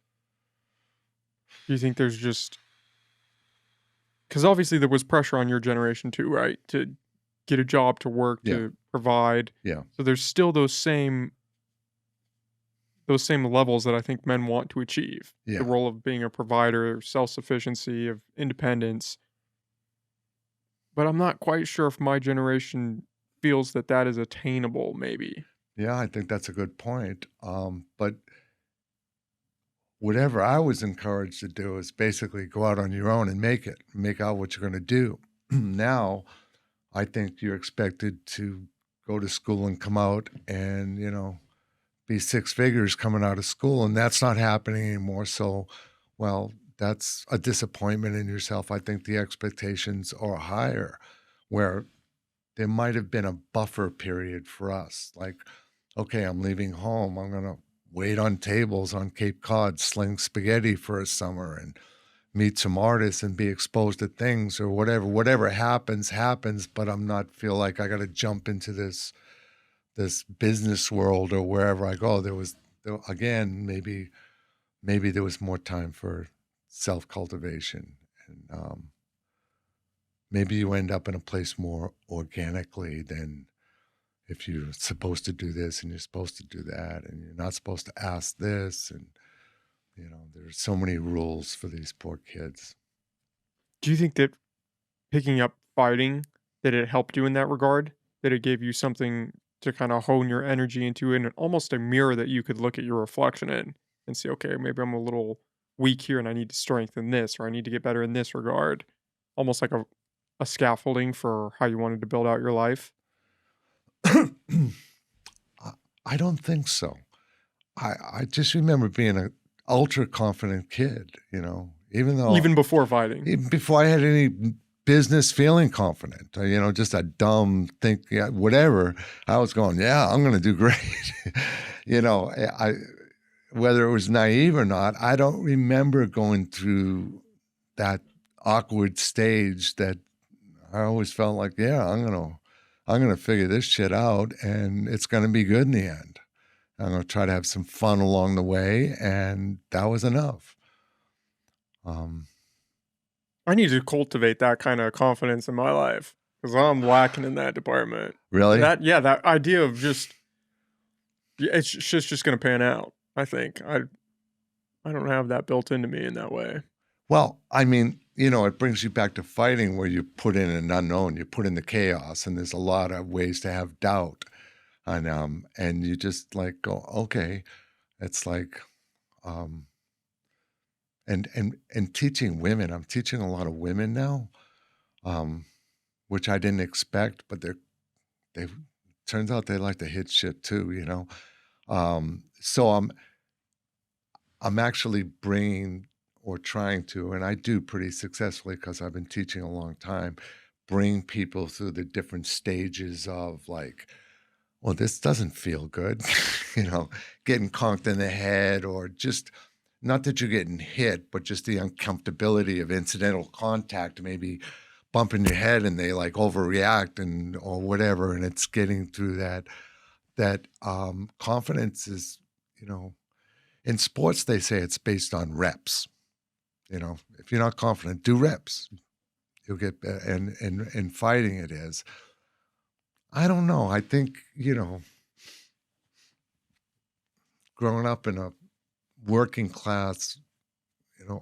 Do you think there's just because obviously there was pressure on your generation too, right? To get a job, to work, Yeah, to provide. yeah, So there's still those same levels that I think men want to achieve. The yeah, role of being a provider, self-sufficiency, of independence. But I'm not quite sure if my generation feels that that is attainable, maybe. yeah. I think that's a good point. But whatever I was encouraged to do is basically go out on your own and make out what you're going to do. Now, I think you're expected to go to school and come out and, be six figures coming out of school, and that's not happening anymore. So, well, that's a disappointment in yourself. I think the expectations are higher, where there might have been a buffer period for us. Like, okay, I'm leaving home. I'm going to wait on tables on Cape Cod, sling spaghetti for a summer and meet some artists and be exposed to things or whatever. Whatever happens, but I'm not feel like I got to jump into this business world or wherever I go. Again, maybe there was more time for self cultivation, and maybe you end up in a place more organically than if you're supposed to do this and you're supposed to do that and you're not supposed to ask this, and there's so many rules for these poor kids. Do you think that picking up fighting, that it helped you in that regard? That it gave you something to kind of hone your energy into and almost a mirror that you could look at your reflection in and say, okay, maybe I'm a little weak here and I need to strengthen this or I need to get better in this regard. Almost like a scaffolding for how you wanted to build out your life. I I don't think so. I just remember being a ultra confident kid, even though Even before fighting. even before I had any business feeling confident, just a dumb think, yeah, whatever. I was going, yeah, I'm going to do great. I whether it was naive or not, I don't remember going through that awkward stage that I always felt like, yeah, I'm gonna figure this shit out and it's gonna be good in the end. I'm gonna try to have some fun along the way, and that was enough. Um, I need to cultivate that kind of confidence in my life because I'm lacking in that department. really? That idea of just, yeah, it's just going to pan out. I think I don't have that built into me in that way. Well, I mean, it brings you back to fighting where you put in an unknown, you put in the chaos, and there's a lot of ways to have doubt. And you just like go, okay. It's like, um, and teaching women. I'm teaching a lot of women now, um, which I didn't expect, but they turns out they like to hit shit too. So I'm actually bringing or trying to, and I do pretty successfully because I've been teaching a long time, bring people through the different stages of like, well, this doesn't feel good, you know, getting conked in the head or just not that you're getting hit, but just the uncomfortability of incidental contact, maybe bumping your head and they like overreact and or whatever. And it's getting through that confidence is, you know, in sports, they say it's based on reps. If you're not confident, do reps. You'll get and fighting it is. I don't know. I think, growing up in a working class,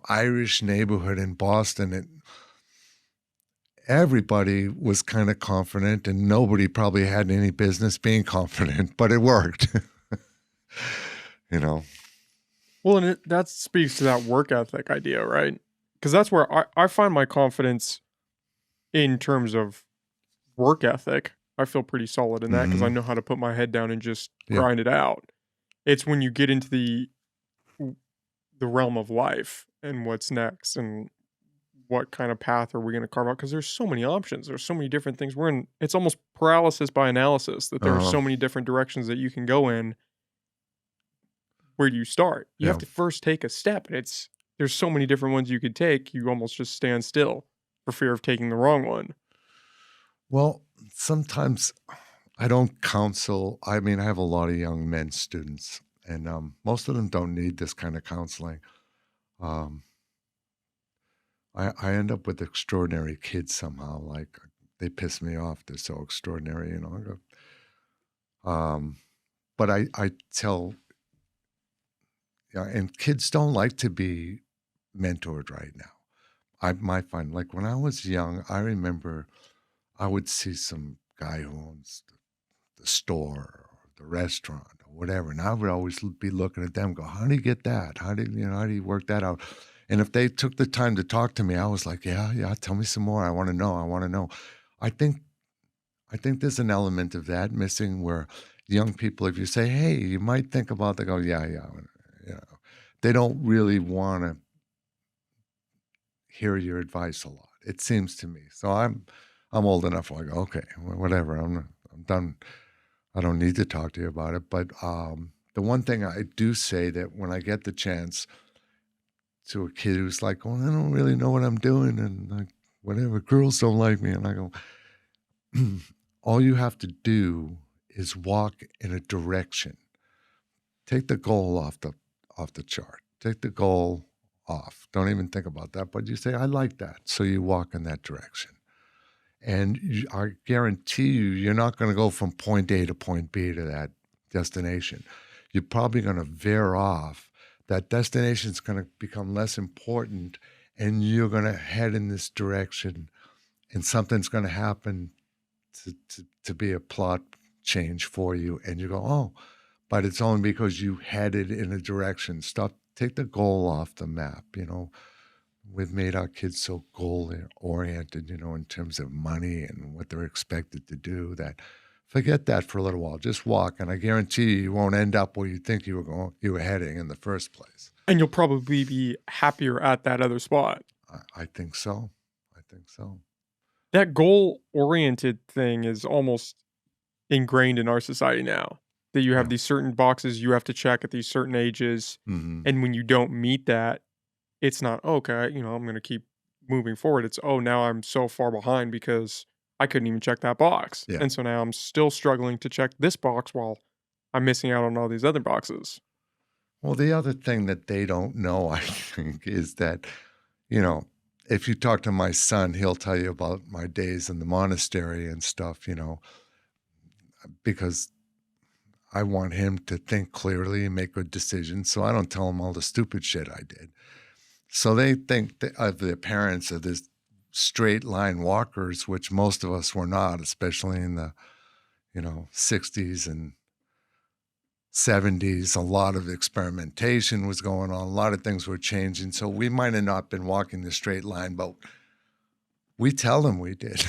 Irish neighborhood in Boston, everybody was kind of confident and nobody probably had any business being confident, but it worked. you know. Well, and that speaks to that work ethic idea, right? Because that's where I find my confidence in terms of work ethic. I feel pretty solid in that because I Hmm. know how to put my head down and just Yeah. grind it out. It's when you get into the realm of life and what's next and what kind of path are we going to carve out because there's so many options, there's so many different things. It's almost paralysis by analysis that there are Uh, so many different directions that you can go in. Where do you start? You have yeah. to first take a step, and there's so many different ones you could take, you almost just stand still for fear of taking the wrong one. Well, sometimes I don't counsel. I mean, I have a lot of young men students, and most of them don't need this kind of counseling. Um, I end up with extraordinary kids somehow. Like they piss me off. They're so extraordinary. I go, but I tell, yeah, and kids don't like to be mentored right now. I might find, like when I was young, I remember I would see some guy who owns the store or the restaurant or whatever, and I would always be looking at them, go, "How do you get that? How do you work that out?" And if they took the time to talk to me, I was like, "Yeah, yeah, tell me some more. I want to know. I want to know." I think I think there's an element of that missing where young people, if you say, "Hey, you might think about," they go, "Yeah, yeah," they don't really want to hear your advice a lot. It seems to me. So I'm old enough. Like, okay, whatever. I'm done. I don't need to talk to you about it. But the one thing I do say that when I get the chance to a kid who's like, "Well, I don't really know what I'm doing," and like, whatever, girls don't like me, and I go, all you have to do is walk in a direction. Take the goal off the chart. Take the goal off. Don't even think about that. But you say, "I like that," so you walk in that direction. And I guarantee you, you're not going to go from point A to point B to that destination. You're probably going to veer off. That destination is going to become less important, and you're going to head in this direction, and something's going to happen to be a plot change for you. And you go, "Oh," but it's only because you headed in a direction. Stop, take the goal off the map. We've made our kids so goal oriented, in terms of money and what they're expected to do, that forget that for a little while. Just walk, and I guarantee you won't end up where you think you were heading in the first place. And you'll probably be happier at that other spot. I think so. I think so. That goal oriented thing is almost ingrained in our society now. That you have Yeah. these certain boxes you have to check at these certain ages. Hmm. And when you don't meet that, it's not, okay, I'm going to keep moving forward. It's, oh, now I'm so far behind because I couldn't even check that box. Yeah. And so now I'm still struggling to check this box while I'm missing out on all these other boxes. Well, the other thing that they don't know, I think, is that, you know, if you talk to my son, he'll tell you about my days in the monastery and stuff, because I want him to think clearly and make good decisions. So I don't tell him all the stupid shit I did. So they think of their parents as this straight line walkers, which most of us were not, especially in the, 60s and 70s. A lot of experimentation was going on. A lot of things were changing. So we might have not been walking the straight line, but we tell them we did.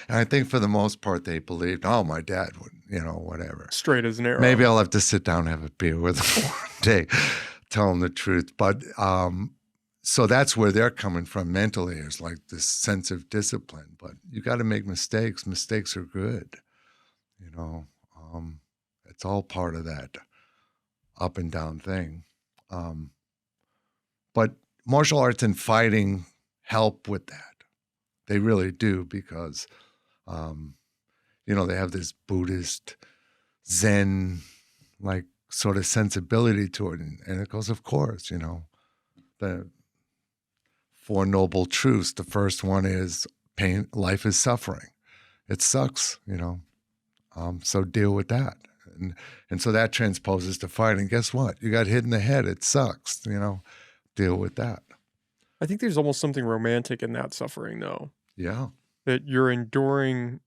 And I think for the most part, they believed, oh, my dad would, whatever. Straight as an Maybe arrow. I'll have to sit down and have a beer with them one day, tell them the truth. But so that's where they're coming from mentally, is like this sense of discipline. But you got to make mistakes. Mistakes are good. You know, um, it's all part of that up and down thing. Um, but martial arts and fighting help with that. They really do, because, um, they have this Buddhist Zen, like, sort of sensibility to it. And it goes, of course, the four noble truths. The first one is pain. Life is suffering. It sucks, so deal with that. And so that transposes to fighting. Guess what? You got hit in the head. It sucks, deal with that. I think there's almost something romantic in that suffering, though, Yeah. that you're enduring.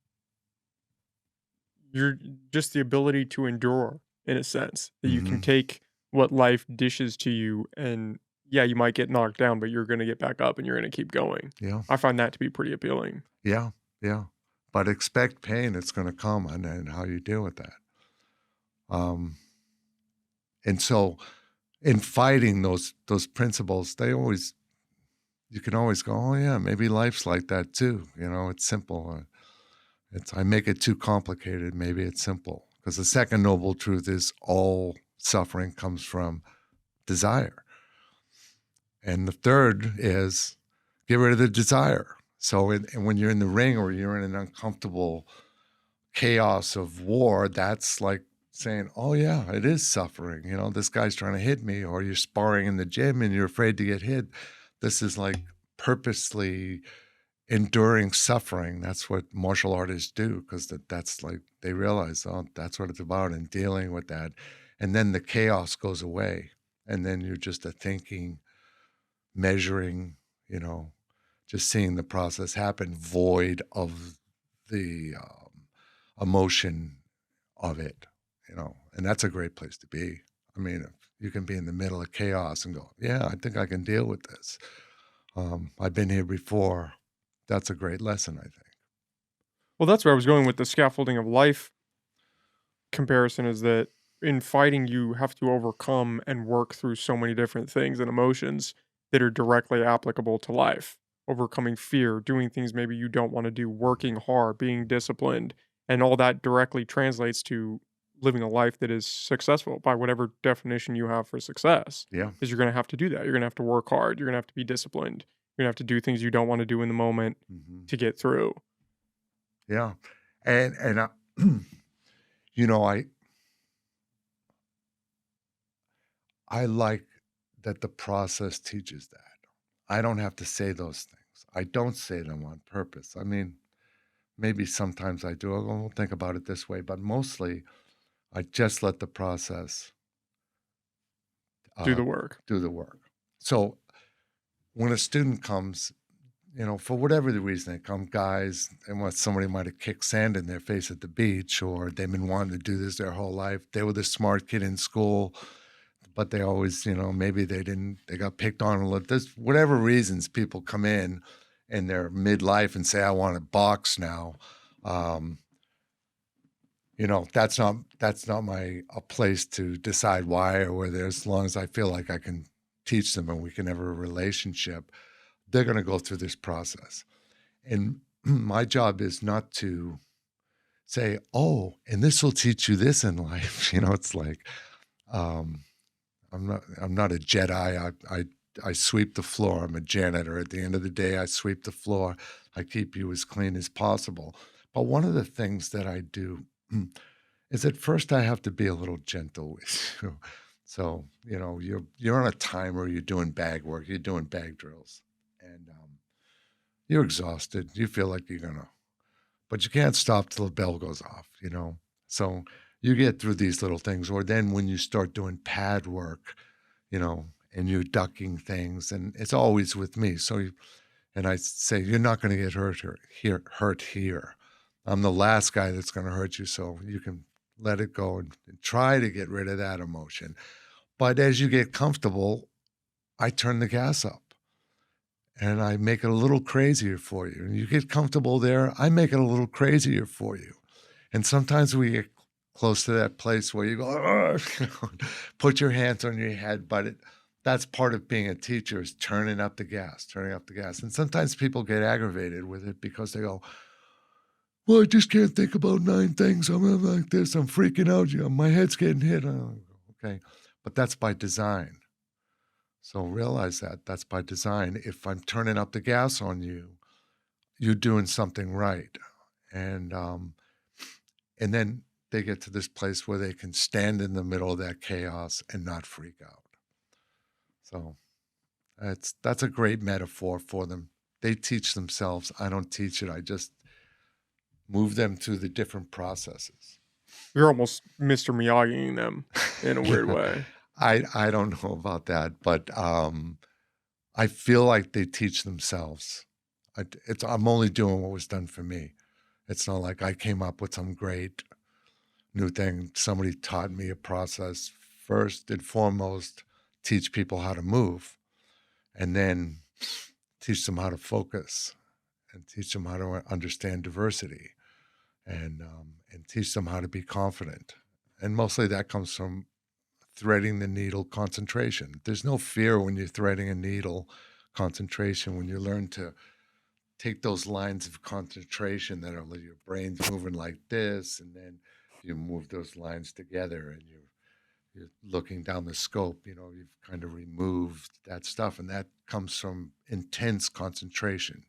You're just the ability to endure, in a sense, that you can Hmm. take what life dishes to you, and yeah, you might get knocked down, but you're going to get back up and you're going to keep going. Yeah. I find that to be pretty appealing. Yeah. Yeah. But expect pain. It's going to come, and how you deal with that. Um, and so in fighting those principles, you can always go, oh yeah, maybe life's like that too. It's simple. I make it too complicated. Maybe it's simple. Because the second noble truth is all suffering comes from desire. And the third is get rid of the desire. So and when you're in the ring or you're in an uncomfortable chaos of war, that's like saying, oh yeah, it is suffering. This guy's trying to hit me, or you're sparring in the gym and you're afraid to get hit. This is like purposely enduring suffering. That's what martial artists do, because that's like they realize, oh, that's what it's about, and dealing with that. And then the chaos goes away. And then you're just a thinking, measuring, just seeing the process happen, void of the emotion of it, and that's a great place to be. I mean, if you can be in the middle of chaos and go, yeah, I think I can deal with this. I've been here before. That's a great lesson, I think. Well, that's where I was going with the scaffolding of life comparison, is that in fighting, you have to overcome and work through so many different things and emotions that are directly applicable to life. Overcoming fear, doing things maybe you don't want to do, working hard, being disciplined, and all that directly translates to living a life that is successful by whatever definition you have for success. Yeah. Is you're going to have to do that. You're going to have to work hard. You're going to have to be disciplined. You're going to have to do things you don't want to do in the moment Hmm. to get through. Yeah. And you know, I like that the process teaches that. I don't have to say those things. I don't say them on purpose. I mean, maybe sometimes I do. I'll think about it this way, but mostly I just let the process Do uh, the work. do the work. So when a student comes, for whatever the reason they come, guys, and what somebody might have kicked sand in their face at the beach, or they've been wanting to do this their whole life. They were the smart kid in school, but they always, maybe they got picked on a little. There's whatever reasons people come in their midlife and say, I want to box now. Um, that's not my a place to decide why or whether, as long as I feel like I can teach them and we can have a relationship, they're going to go through this process. And my job is not to say, oh, and this will teach you this in life. It's like, um, I'm not a Jedi. I sweep the floor. I'm a janitor. At the end of the day, I sweep the floor. I keep you as clean as possible. But one of the things that I do is, at first I have to be a little gentle with you. So, you're on a timer, you're doing bag work, you're doing bag drills, and you're exhausted. You feel like you're gonna, but you can't stop till the bell goes off. So you get through these little things, or then when you start doing pad work, and you're ducking things, and it's always with me. And I say, you're not going to get hurt here. I'm the last guy that's going to hurt you, so you can let it go and try to get rid of that emotion. But as you get comfortable, I turn the gas up and I make it a little crazier for you. And you get comfortable there, I make it a little crazier for you. And sometimes we get close to that place where you go, put your hands on your head, but that's part of being a teacher, is turning up the gas. And sometimes people get aggravated with it because they go, well, I just can't think about 9 things. I'm like this. I'm freaking out. My head's getting hit. Oh, okay. But that's by design. So realize that that's by design. If I'm turning up the gas on you, you're doing something right. And then they get to this place where they can stand in the middle of that chaos and not freak out. So That's a great metaphor for them. They teach themselves. I don't teach it. I just move them through the different processes. You're almost Mr. Miyagiing them in a weird way. I don't know about that, but I feel like they teach themselves. I'm only doing what was done for me. It's not like I came up with some great new thing. Somebody taught me a process. First and foremost, teach people how to move, and then teach them how to focus, and teach them how to understand diversity, and teach them how to be confident. And mostly that comes from threading the needle concentration. There's no fear when you're threading a needle concentration, when you learn to take those lines of concentration that are like your brain's moving like this, and then you move those lines together and you're looking down the scope, you've kind of removed that stuff. And that comes from intense concentration,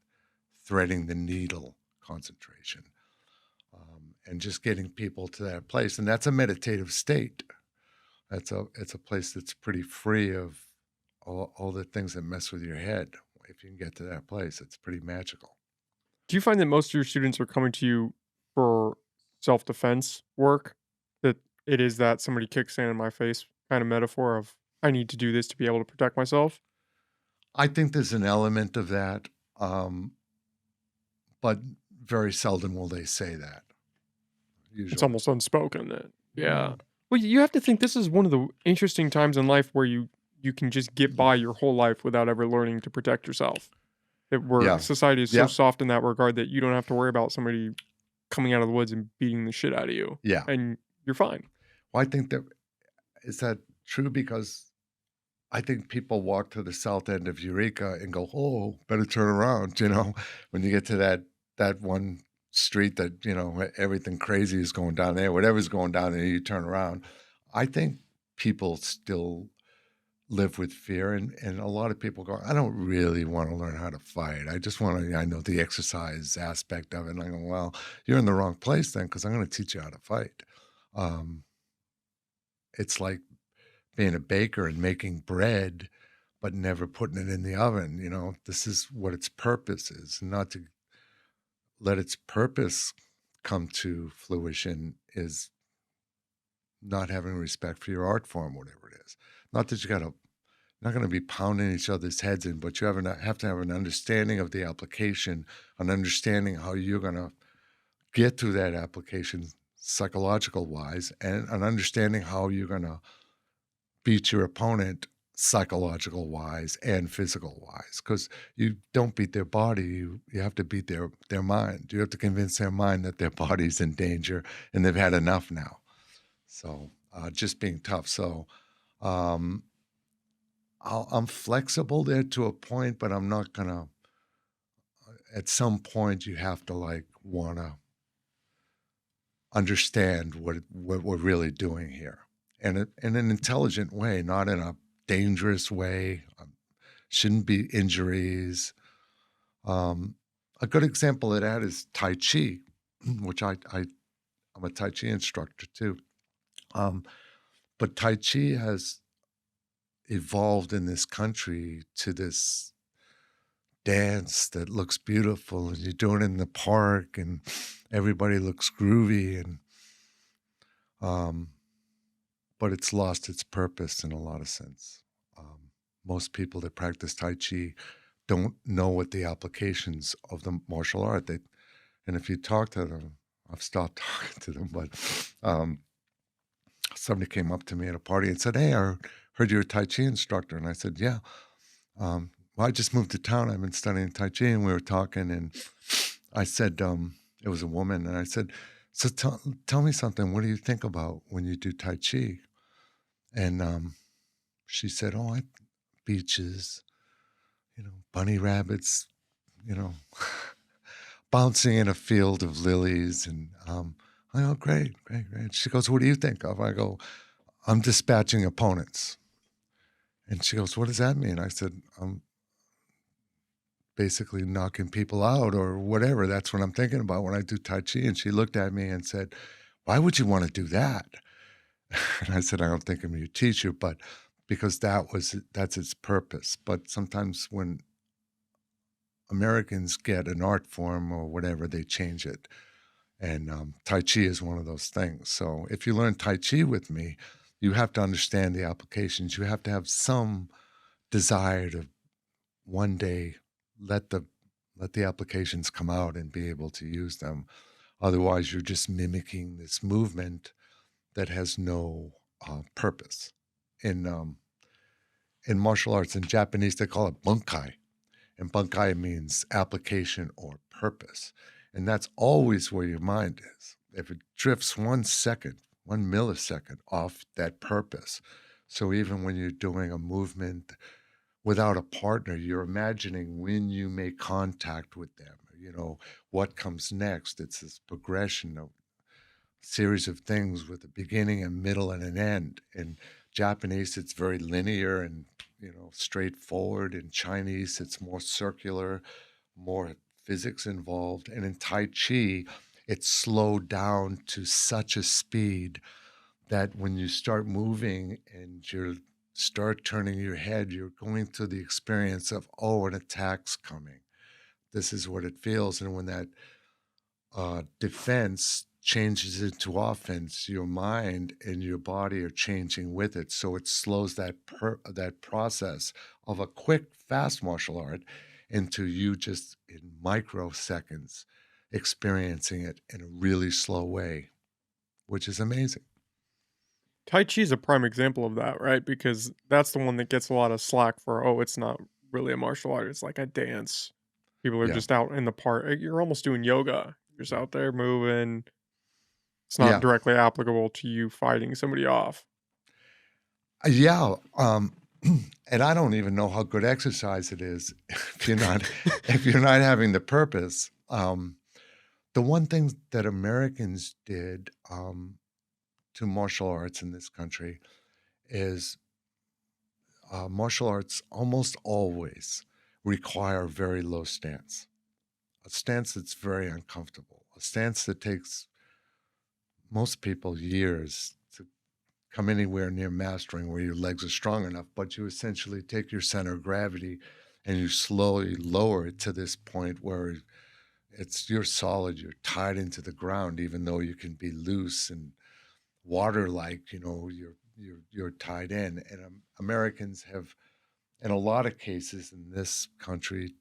threading the needle concentration, and just getting people to that place. And that's a meditative state. It's a place that's pretty free of all the things that mess with your head. If you can get to that place, it's pretty magical. Do you find that most of your students are coming to you for self-defense work? That it is that somebody kicks sand in my face kind of metaphor of I need to do this to be able to protect myself? I think there's an element of that, but very seldom will they say that. It's Usually, almost unspoken that yeah. mm, Well, you have to think this is one of the interesting times in life where you can just get by your whole life without ever learning to protect yourself. That where yeah, society is so yeah, soft in that regard that you don't have to worry about somebody coming out of the woods and beating the shit out of you, yeah. and you're fine. Well, I think that is that true because I think people walk to the south end of Eureka and go, "Oh, better turn around." When you get to that one street that everything crazy is going down there, whatever's going down there, you turn around. I think people still live with fear, and a lot of people go, "I don't really want to learn how to fight. I just want to. I know the exercise aspect of it." And I go, "Well, you're in the wrong place then, because I'm going to teach you how to fight." Um, it's like being a baker and making bread, but never putting it in the oven. This is what its purpose is, not to let its purpose come to fruition is not having respect for your art form, whatever it is. Not that not going to be pounding each other's heads in, but you have to have an understanding of the application, an understanding how you're going to get through that application psychological wise, and an understanding how you're going to beat your opponent psychological wise and physical wise, because you don't beat their body, you have to beat their mind. You have to convince their mind that their body's in danger and they've had enough now. So just being tough. So um, I'm flexible there to a point, but I'm not gonna. At some point, you have to like want to understand what we're really doing here, and in an intelligent way, not in a dangerous way. Shouldn't be injuries. Um, a good example of that is Tai Chi, which I'm a Tai Chi instructor too. Um, but Tai Chi has evolved in this country to this dance that looks beautiful, and you do it in the park, and everybody looks groovy, and um, but it's lost its purpose in a lot of sense. Most people that practice Tai Chi don't know what the applications of the martial art. And if you talk to them, I've stopped talking to them, but um, somebody came up to me at a party and said, "Hey, I heard you're a Tai Chi instructor," and I said, "Yeah." Well, I just moved to town. I've been studying Tai Chi, and we were talking, and I said, it was a woman, and I said, "So tell me something. What do you think about when you do Tai Chi?" And she said, "Oh, beaches, bunny rabbits, you know, bouncing in a field of lilies." And I go, "Great, great, great." She goes, "What do you think of?" I go, "I'm dispatching opponents." And she goes, "What does that mean?" I said, "I'm basically knocking people out or whatever. That's what I'm thinking about when I do Tai Chi." And she looked at me and said, "Why would you want to do that?" And I said, "I don't think I'm your teacher, but because that's its purpose. But sometimes when Americans get an art form or whatever, they change it. And Tai Chi is one of those things. So if you learn Tai Chi with me, you have to understand the applications. You have to have some desire to one day let the let the applications come out and be able to use them. Otherwise, you're just mimicking this movement that has no purpose. In in martial arts, in Japanese, they call it bunkai, and bunkai means application or purpose. And that's always where your mind is. If it drifts 1 second, 1 millisecond off that purpose. So even when you're doing a movement without a partner, you're imagining when you make contact with them, what comes next. It's this progression of series of things with a beginning, a middle, and an end. In Japanese, it's very linear and straightforward. In Chinese, it's more circular, more physics involved. And in Tai Chi, it's slowed down to such a speed that when you start moving and you start turning your head, you're going through the experience of, oh, an attack's coming. This is what it feels. And when that defense changes into offense, your mind and your body are changing with it. So it slows that process of a quick, fast martial art into you just in microseconds experiencing it in a really slow way, which is amazing. Tai Chi is a prime example of that, right? Because that's the one that gets a lot of slack for, oh, it's not really a martial art. It's like a dance. People are Yeah. just out in the park. You're almost doing yoga. You're just out there moving. It's not Yeah. directly applicable to you fighting somebody off. Yeah. And I don't even know how good exercise it is if you're not if you're not having the purpose. The one thing that Americans did to martial arts in this country is martial arts almost always require a very low stance, a stance that's very uncomfortable, a stance that takes most people years to come anywhere near mastering where your legs are strong enough, but you essentially take your center of gravity and you slowly lower it to this point where you're solid, you're tied into the ground, even though you can be loose and water like, you're tied in. And Americans have, in a lot of cases in this country,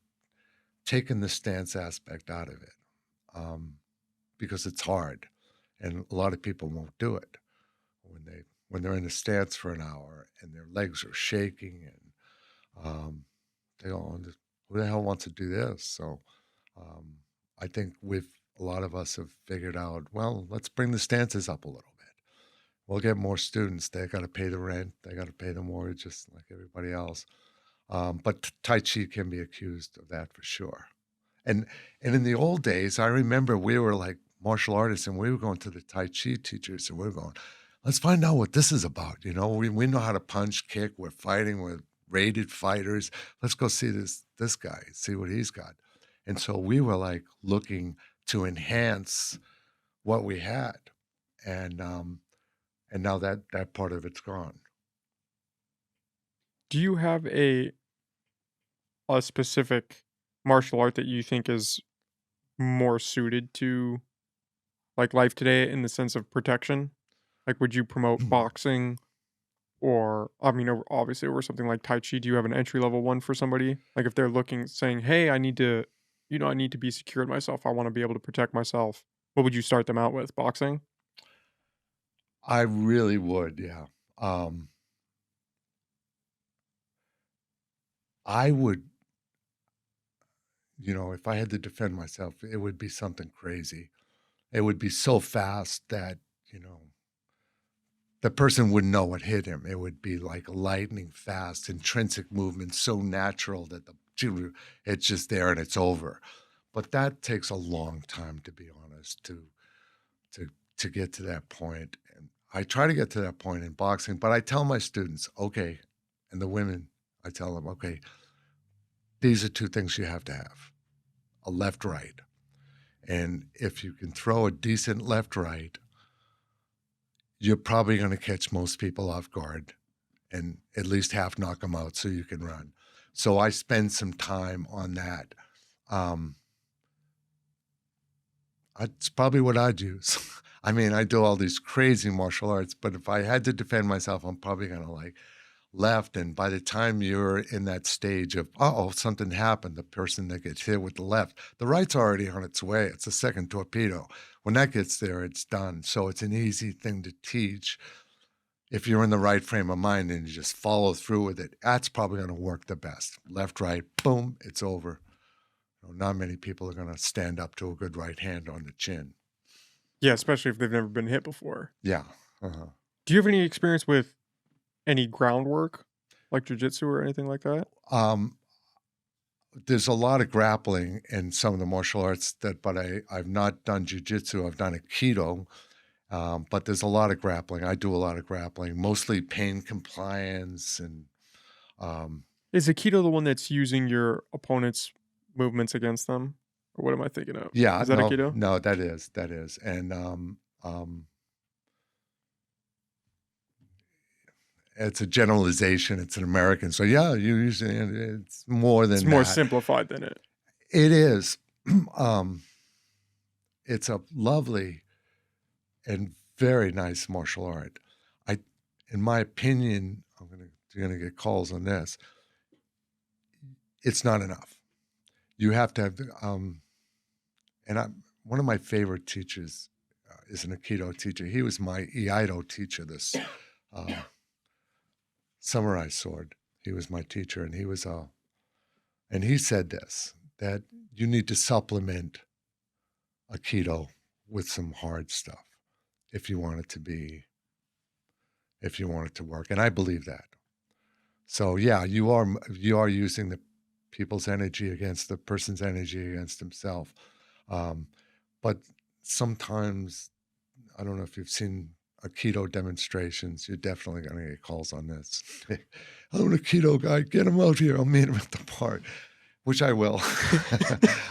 taken the stance aspect out of it um, because it's hard, and a lot of people won't do it when they're in a stance for an hour and their legs are shaking and they go, "Who the hell wants to do this?" So um, I think a lot of us have figured out, well, let's bring the stances up a little bit. We'll get more students. They got to pay the rent. They got to pay the mortgage, just like everybody else. But Tai Chi can be accused of that for sure. And and in the old days, I remember we were like martial artists, and we were going to the Tai Chi teachers, and we were going, "Let's find out what this is about." We know how to punch, kick. We're fighting. We're rated fighters. Let's go see this guy, see what he's got. And so we were like looking to enhance what we had, and now that part of it's gone. Do you have a specific martial art that you think is more suited to like life today in the sense of protection? Like, would you promote boxing or, I mean, obviously, or something like Tai Chi? Do you have an entry level one for somebody? Like, if they're looking, saying, "Hey, I need to, I need to be secure in myself. I want to be able to protect myself." What would you start them out with? Boxing? I really would, yeah. Um, I would, if I had to defend myself, it would be something crazy. It would be so fast that, you know, the person wouldn't know what hit him. It would be like lightning fast, intrinsic movement, so natural that it's just there and it's over. But that takes a long time, to be honest, to to get to that point. And I try to get to that point in boxing, but I tell my students, okay, and the women, I tell them, okay, these are two things you have to have: a left right. And if you can throw a decent left right, you're probably going to catch most people off guard and at least half knock them out so you can run. So I spend some time on that. Um, It's probably what I'd use. I mean, I do all these crazy martial arts, but if I had to defend myself, I'm probably gonna like left. And by the time you're in that stage of, oh, something happened, the person that gets hit with the left, the right's already on its way. It's a second torpedo. When that gets there, it's done. So it's an easy thing to teach if you're in the right frame of mind and you just follow through with it. That's probably going to work the best. Left, right, boom, it's over. Not many people are going to stand up to a good right hand on the chin. Yeah, especially if they've never been hit before. Yeah. Uh-huh. Do you have any experience with any groundwork, like jujitsu or anything like that? Um, there's a lot of grappling in some of the martial arts but I've not done jujitsu. I've done Aikido, but there's a lot of grappling. I do a lot of grappling, mostly pain compliance and um, Is Aikido the one that's using your opponent's movements against them? Or what am I thinking of? yeah, Is that no, Aikido? no, that is, and it's a generalization. It's an American, so yeah, you usually it's more It's than more that. simplified than it. It is. um, it's a lovely and very nice martial art. I, in my opinion, you're gonna get calls on this. It's not enough. You have to have, and one of my favorite teachers is an Aikido teacher. He was my Iaido teacher, this uh, samurai sword. He was my teacher, and and he said this, that you need to supplement Aikido with some hard stuff if you want it to be, if you want it to work. And I believe that. So yeah, you are using the people's energy against the person's energy against himself. Um, but sometimes I don't know if you've seen Aikido demonstrations. You're definitely going to get calls on this. I'm an Aikido guy. Get him out here. I'll meet him at the park, which I will.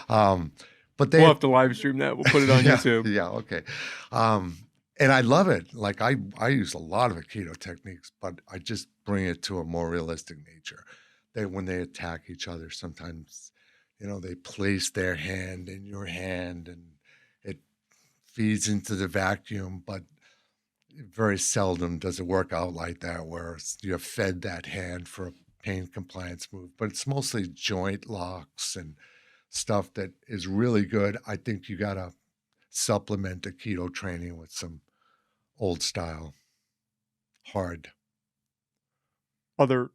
um, but We'll they, have to live stream that. We'll put it on yeah, YouTube. yeah, okay. And I love it. Like I use a lot of Aikido techniques, but I just bring it to a more realistic nature. When they attack each other, sometimes, they place their hand in your hand and it feeds into the vacuum, but very seldom does it work out like that where you have fed that hand for a pain compliance move. But it's mostly joint locks and stuff that is really good. I think you got to supplement Aikido training with some old style, hard. Other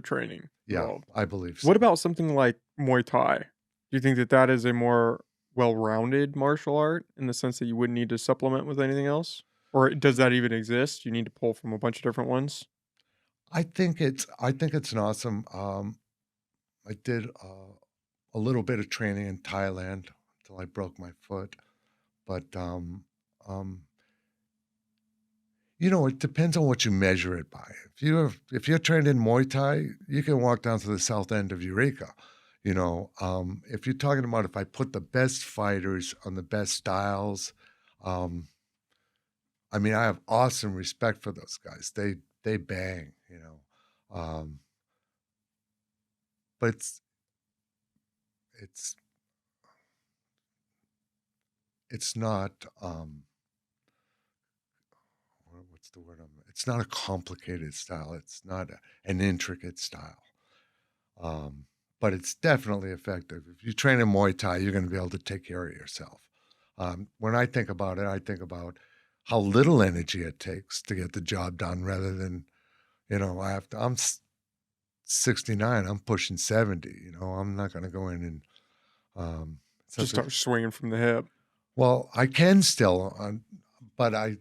training Yeah, involved. I believe so. What about something like Muay Thai? Do you think that that is a more well-rounded martial art in the sense that you wouldn't need to supplement with anything else? Or does that even exist? You need to pull from a bunch of different ones? I think it's an awesome. I did a little bit of training in Thailand until I broke my foot, but um, it depends on what you measure it by. If you're trained in Muay Thai, you can walk down to the south end of Eureka. If you're talking about if I put the best fighters on the best styles, um, I mean, I have awesome respect for those guys. They bang, um, but it's it's not what's the word? It's not a complicated style. It's not an intricate style. Um, but it's definitely effective. If you train in Muay Thai, you're going to be able to take care of yourself. When I think about it, I think about how little energy it takes to get the job done rather than, I'm 69, I'm pushing 70, I'm not going to go in and, Just such a, start swinging from the hip. well, I can still, but I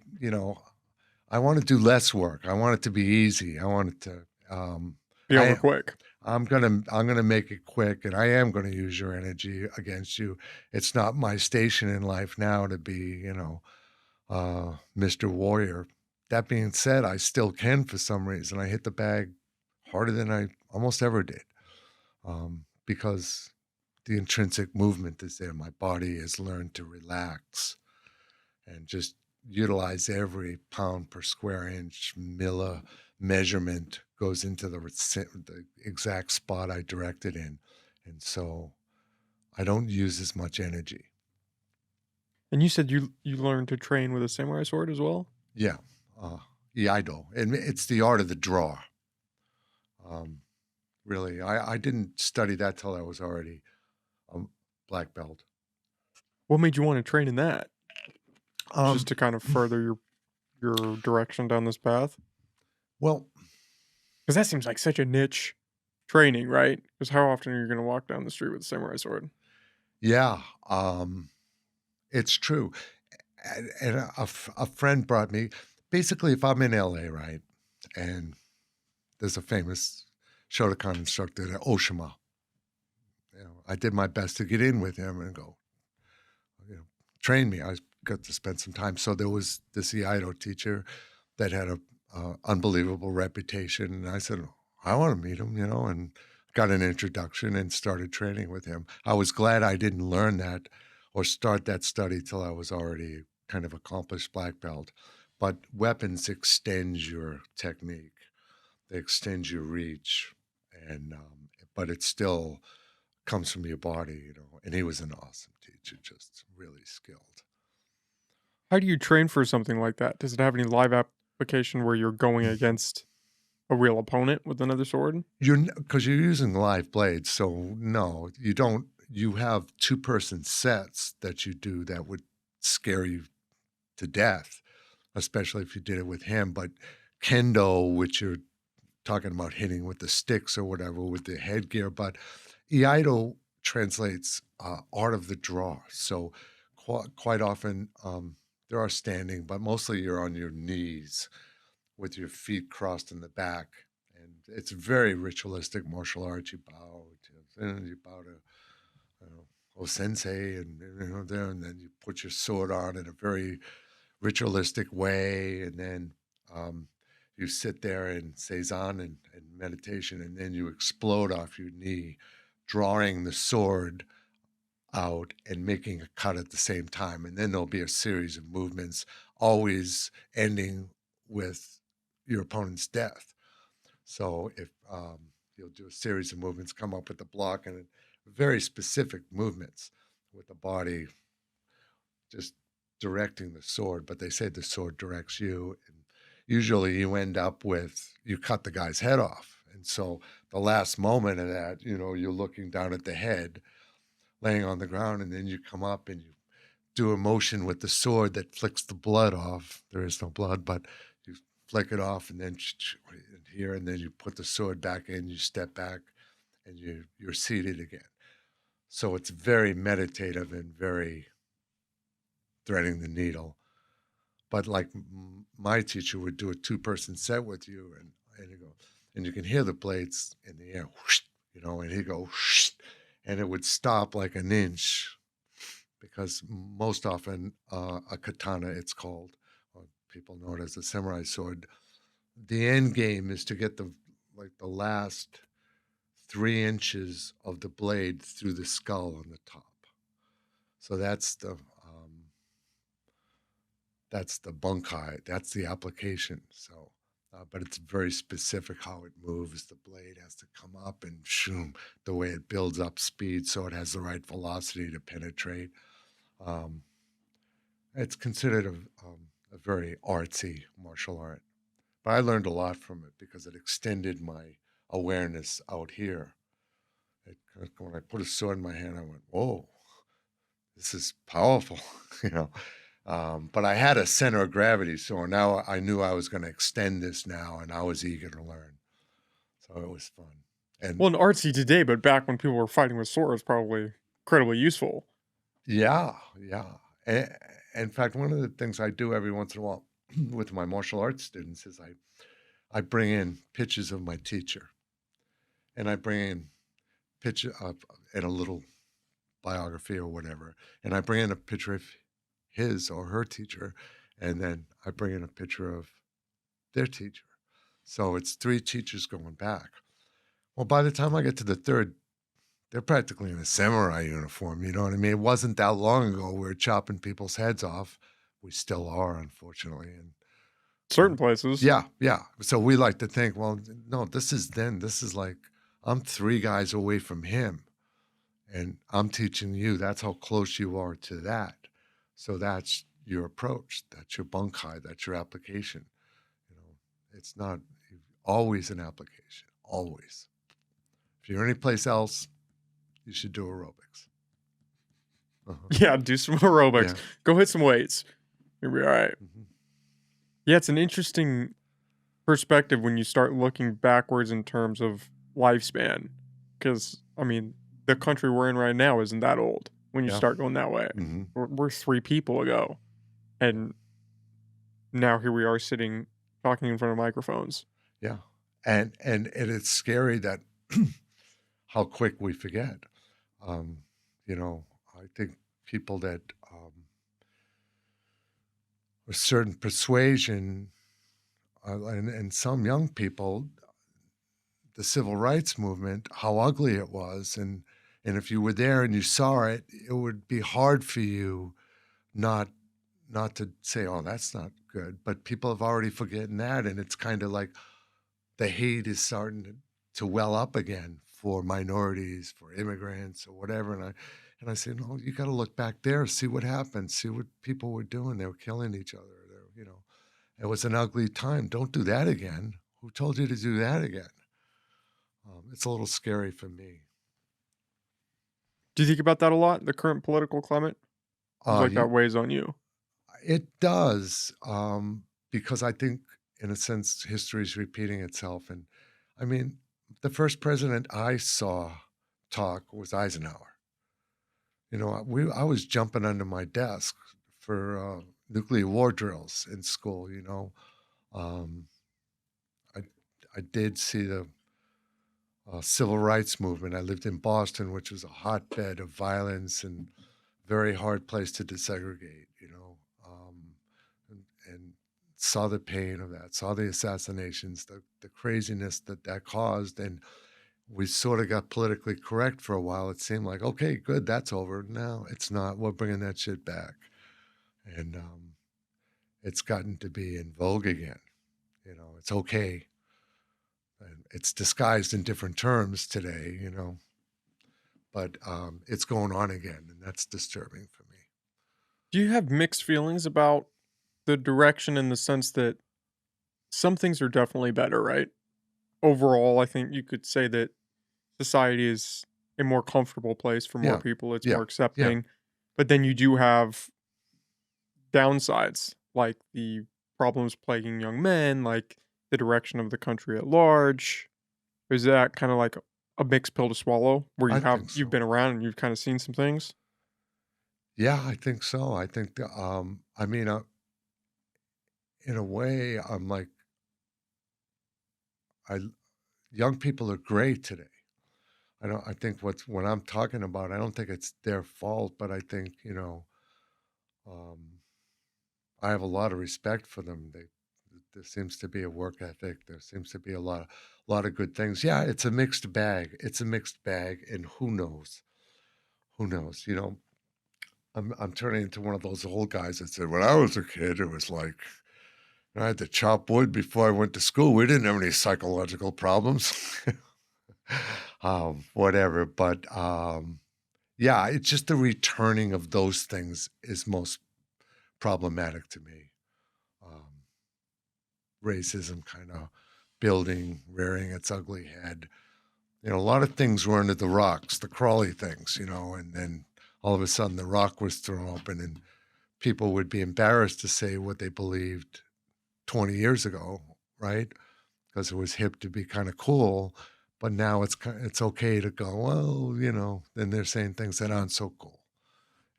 want to do less work. I want it to be easy. I want it to, Be over quick. I'm gonna make it quick, and I am gonna use your energy against you. It's not my station in life now to be, Mr. Warrior. That being said, I still can for some reason. I hit the bag harder than I almost ever did, because the intrinsic movement is there. My body has learned to relax and just utilize every pound per square inch, measurement goes into the exact spot I direct it in. And so I don't use as much energy. And you said you learned to train with a samurai sword as well? Yeah. Iaido. And it's the art of the draw. Um, really. I didn't study that till I was already a black belt. What made you wanna train in that? Just Um, to kind of further your direction down this path? well, Because that seems like such a niche training, right? Because how often are you gonna walk down the street with a samurai sword? yeah, it's true. And a friend brought me basically, if I'm in LA, right, and there's a famous Shotokan instructor at Oshima. I did my best to get in with him and go, you know, train me. I got to spend some time. So there was this Iaido teacher that had a unbelievable reputation, and I said, I want to meet him, and got an introduction and started training with him. I was glad I didn't learn that or start that study till I was already kind of accomplished black belt. But weapons extend your technique, they extend your reach, and but it still comes from your body. And he was an awesome teacher, just really skilled. How do you train for something like that? Does it have any live application where you're going against a real opponent with another sword? Because you're using live blades, so no, you don't. You have two-person sets that you do that would scare you to death, especially if you did it with him. But kendo, which you're talking about hitting with the sticks or whatever with the headgear, but iaido translates art of the draw. So quite often there are standing, but mostly you're on your knees with your feet crossed in the back. And it's very ritualistic martial arts. You bow to sensei, and there, and then you put your sword on in a very ritualistic way, and then um, you sit there in seizan and meditation, and then you explode off your knee, drawing the sword out and making a cut at the same time. And then there'll be a series of movements, always ending with your opponent's death. So if you'll do a series of movements, come up with a block and very specific movements with the body just directing the sword, but they say the sword directs you. And usually you cut the guy's head off. And so the last moment of that, you're looking down at the head laying on the ground, and then you come up and you do a motion with the sword that flicks the blood off. There is no blood, but you flick it off, and then here, and then you put the sword back in, you step back, and you're seated again. So it's very meditative and very threading the needle. But like my teacher would do a two-person set with you, and you go, and you can hear the blades in the air, whoosh, and he'd go, whoosh, and it would stop like an inch, because most often a katana, it's called, or people know it as a samurai sword. The end game is to get the last 3 inches of the blade through the skull on the top. So that's the bunkai. That's the application. So, but it's very specific how it moves. The blade has to come up and shoom, the way it builds up speed, so it has the right velocity to penetrate. Um, it's considered a very artsy martial art, but I learned a lot from it because it extended my awareness out here. When I put a sword in my hand, I went, "Whoa, this is powerful," you know. But I had a center of gravity, so now I knew I was going to extend this now, and I was eager to learn. So it was fun. And Well, in artsy today, but back when people were fighting with swords, probably incredibly useful. yeah, yeah. In fact, one of the things I do every once in a while with my martial arts students is I bring in pictures of my teacher, and I bring in picture of and a little biography or whatever, and I bring in a picture of his or her teacher, and then I bring in a picture of their teacher. So it's three teachers going back. Well, by the time I get to the third, they're practically in a samurai uniform. You know what I mean? It wasn't that long ago we were chopping people's heads off. We still are, unfortunately. And Certain places. Yeah, yeah. So we like to think, well, no, this is then. This is like I'm 3 guys away from him, and I'm teaching you. That's how close you are to that. So that's your approach. That's your bunk high. That's your application. You know, it's not always an application. Always. If you're anyplace else, you should do aerobics. Uh-huh. Yeah, do some aerobics. Yeah. Go hit some weights. You'll be all right. Mhm. Yeah, it's an interesting perspective when you start looking backwards in terms of lifespan. Because, I mean, the country we're in right now isn't that old when you Yeah. start going that way. Hmm. We're three people ago. And now here we are sitting talking in front of microphones. Yeah. And it's scary that how quick we forget. Um, I think people that a certain persuasion, and some young people, the civil rights movement, how ugly it was, and if you were there and you saw it, it would be hard for you not not to say, "Oh, that's not good." But people have already forgotten that, and it's kind of like the hate is starting to well up again for minorities, for immigrants, or whatever. And I say, no, you got to look back there, see what happened, see what people were doing. They were killing each other. It was an ugly time. Don't do that again. Who told you to do that again? It's a little scary for me. Do you think about that a lot, the current political climate? Seems like that You, weighs on you. it does, because I think, in a sense, history is repeating itself. And I mean, the first president I saw talk was Eisenhower. I was jumping under my desk for nuclear war drills in school. Um, I I did see the civil rights movement. I lived in Boston, which was a hotbed of violence and very hard place to desegregate. And saw the pain of that, saw the assassinations, the craziness that caused, and we sort of got politically correct for a while. It seemed like, okay, good, that's over. No, it's not. We're bringing that shit back, and it's gotten to be in vogue again. It's okay, and it's disguised in different terms today. But it's going on again, and that's disturbing for me. Do you have mixed feelings about the direction in the sense that some things are definitely better, right? Overall, I think you could say that society is a more comfortable place for more Yeah, people. It's yeah, more yeah. accepting. But then you do have downsides, like the problems plaguing young men, like the direction of the country at large. Is that kind of like a mixed pill to swallow where I think you've so. been around and you've kind of seen some things? Yeah, I think so. I think I mean, in a way, I'm like, I young people are great today. I think what I'm talking about, I don't think it's their fault, but I think, um, I have a lot of respect for them. There seems to be a work ethic. There seems to be a lot of good things. Yeah, it's a mixed bag. It's a mixed bag, and who knows? Who knows? I'm turning into one of those old guys that said, when I was a kid, it was like I had to chop wood before I went to school. We didn't have any psychological problems. Whatever. But yeah, it's just the returning of those things is most problematic to me. Um, Racism kind of building, rearing its ugly head. A lot of things were under the rocks, the crawly things, and then all of a sudden the rock was thrown open and people would be embarrassed to say what they believed 20 years ago, right? Because it was hip to be kind of cool. But now it's okay to go, well, then they're saying things that aren't so cool.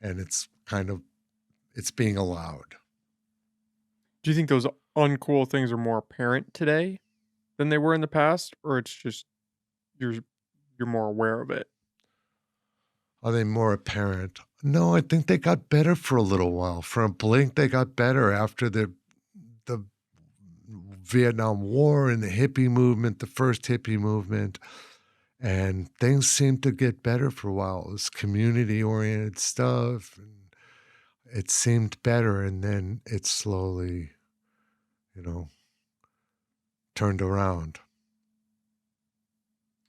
And it's being allowed. Do you think those uncool things are more apparent today than they were in the past, or it's just you're you're more aware of it? Are they more apparent? No, I think they got better for a little while. For a blink, they got better after the Vietnam War and the hippie movement, the first hippie movement, and things seemed to get better for a while. It was community oriented stuff, and it seemed better, and then it slowly, you know, turned around.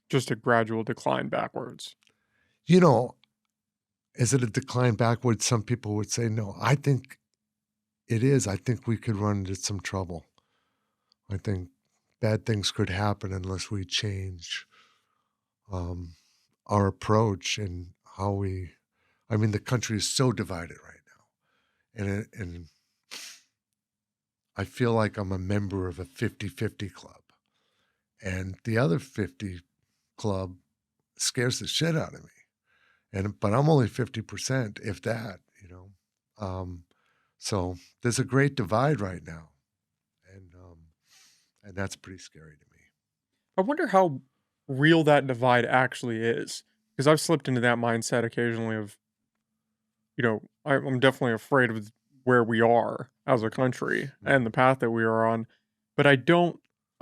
Just a gradual decline backwards. You know, is it a decline backwards? Some people would say no. I think it is. I think we could run into some trouble. I think bad things could happen unless we change our approach and how we. I mean, the country is so divided right now, and I feel like I'm a member of a 50-50 club, and the other 50 club scares the shit out of me. But I'm only 50%, if that, you know. So there's a great divide right now, and that's pretty scary to me. I wonder how real that divide actually is, because I've slipped into that mindset occasionally of, I'm definitely afraid of where we are as a country and the path that we are on, but I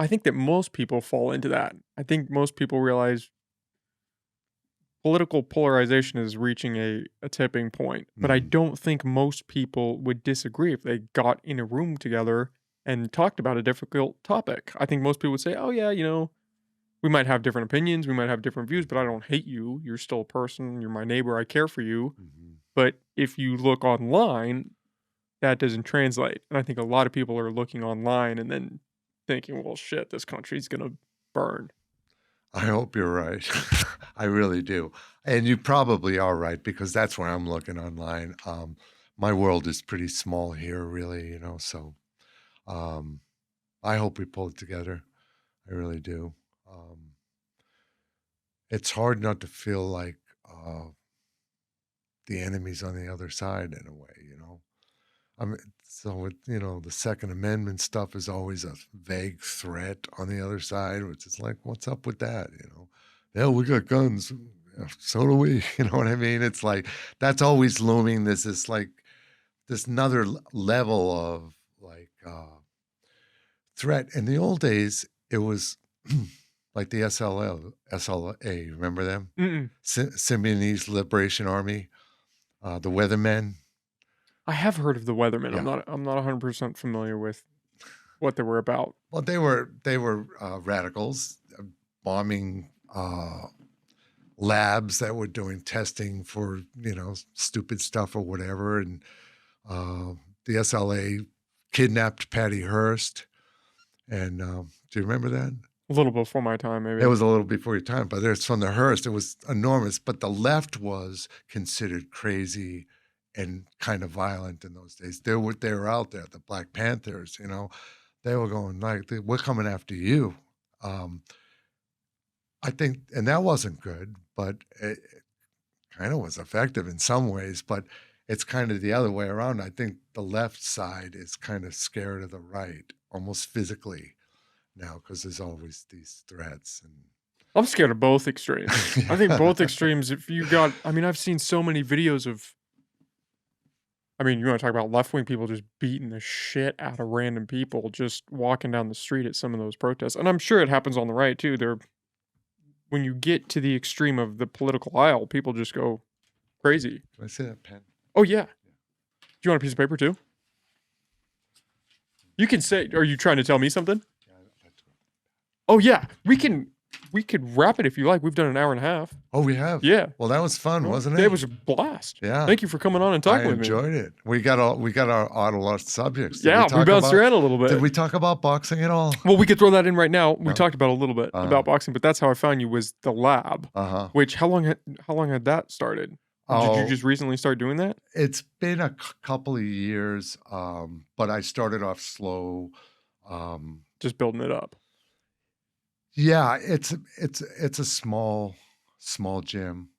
think that most people fall into that. I think most people realize political polarization is reaching a tipping point, but I don't think most people would disagree if they got in a room together and talked about a difficult topic. I think most people would say, "Oh yeah, we might have different opinions, we might have different views, but I don't hate you. You're still a person. You're my neighbor. I care for you." But if you look online, that doesn't translate. And I think a lot of people are looking online and then thinking, "Well, shit, this country's gonna burn." I hope you're right. I really do. And you probably are right, because that's where I'm looking online. My world is pretty small here, really, so I hope we pull it together. I really do. It's hard not to feel like the enemy's on the other side in a way, I mean, so the Second Amendment stuff is always a vague threat on the other side, which is like, what's up with that? Yeah, we got guns. Yeah, so do we. You know what I mean? It's like that's always looming. There's this another level of threat. In the old days, it was like the SLA. Remember them? Symbionese Liberation Army, the Weathermen. I have heard of the Weathermen. Yeah. I'm not 100% familiar with what they were about. Well, they were radicals bombing labs that were doing testing for stupid stuff or whatever, and the SLA kidnapped Patty Hearst. And do you remember that? A little before my time, maybe. It was a little before your time, but it's from the Hearst. It was enormous, but the left was considered crazy and kind of violent in those days. They were out there, the Black Panthers, they were going like, we're coming after you. I think, and that wasn't good, but it kind of was effective in some ways, but it's kind of the other way around. I think the left side is kind of scared of the right, almost physically now, because there's always these threats. And I'm scared of both extremes. I think both extremes, I've seen so many videos of, you want to talk about left-wing people just beating the shit out of random people just walking down the street at some of those protests. And I'm sure it happens on the right too. When you get to the extreme of the political aisle, people just go crazy. Can I see that pen? Oh, yeah. Do you want a piece of paper too? You can say, are you trying to tell me something? Oh, yeah. We could wrap it if you like. We've done an hour and a half. Oh, we have? Yeah. Well, that was fun, wasn't it? It was a blast. Yeah. Thank you for coming on and talking with me. I enjoyed it. We got our lost subjects. We bounced around a little bit. Did we talk about boxing at all? Well, we could throw that in right now. We talked about a little bit about boxing, but that's how I found you, was the lab. Which, how long had that started? Did you just recently start doing that? It's been a couple of years, but I started off slow. Just building it up. Yeah, it's a small gym.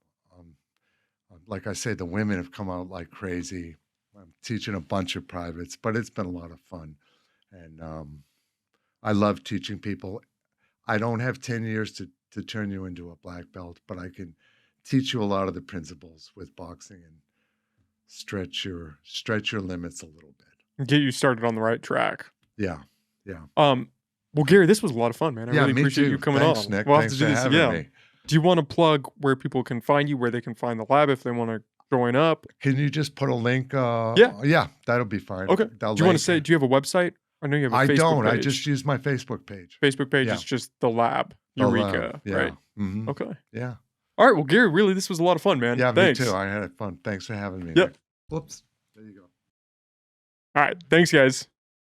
Like I say, the women have come out like crazy. I'm teaching a bunch of privates, but it's been a lot of fun, and I love teaching people. I don't have 10 years to turn you into a black belt, but I can teach you a lot of the principles with boxing and stretch your limits a little bit. Get you started on the right track. Yeah. Well, Gary, this was a lot of fun, man. I really appreciate you coming Thanks, on. Nick. We'll Thanks have to do for this having again. me. Do you want to plug where people can find you, where they can find the lab if they want to join up? Can you just put a link? Yeah, that'll be fine. Okay. Do you want to say? Do you have a website? I know you have a I Facebook don't. I page. just use my Facebook page. Facebook page Yeah. is just the lab, The lab. Eureka, Yeah. right? Mhm. Okay. Yeah. All right. Well, Gary, really, this was a lot of fun, man. Yeah, me too. Thanks. I had fun. Thanks for having me, Yep. Nick. Whoops. There you go. All right. Thanks, guys.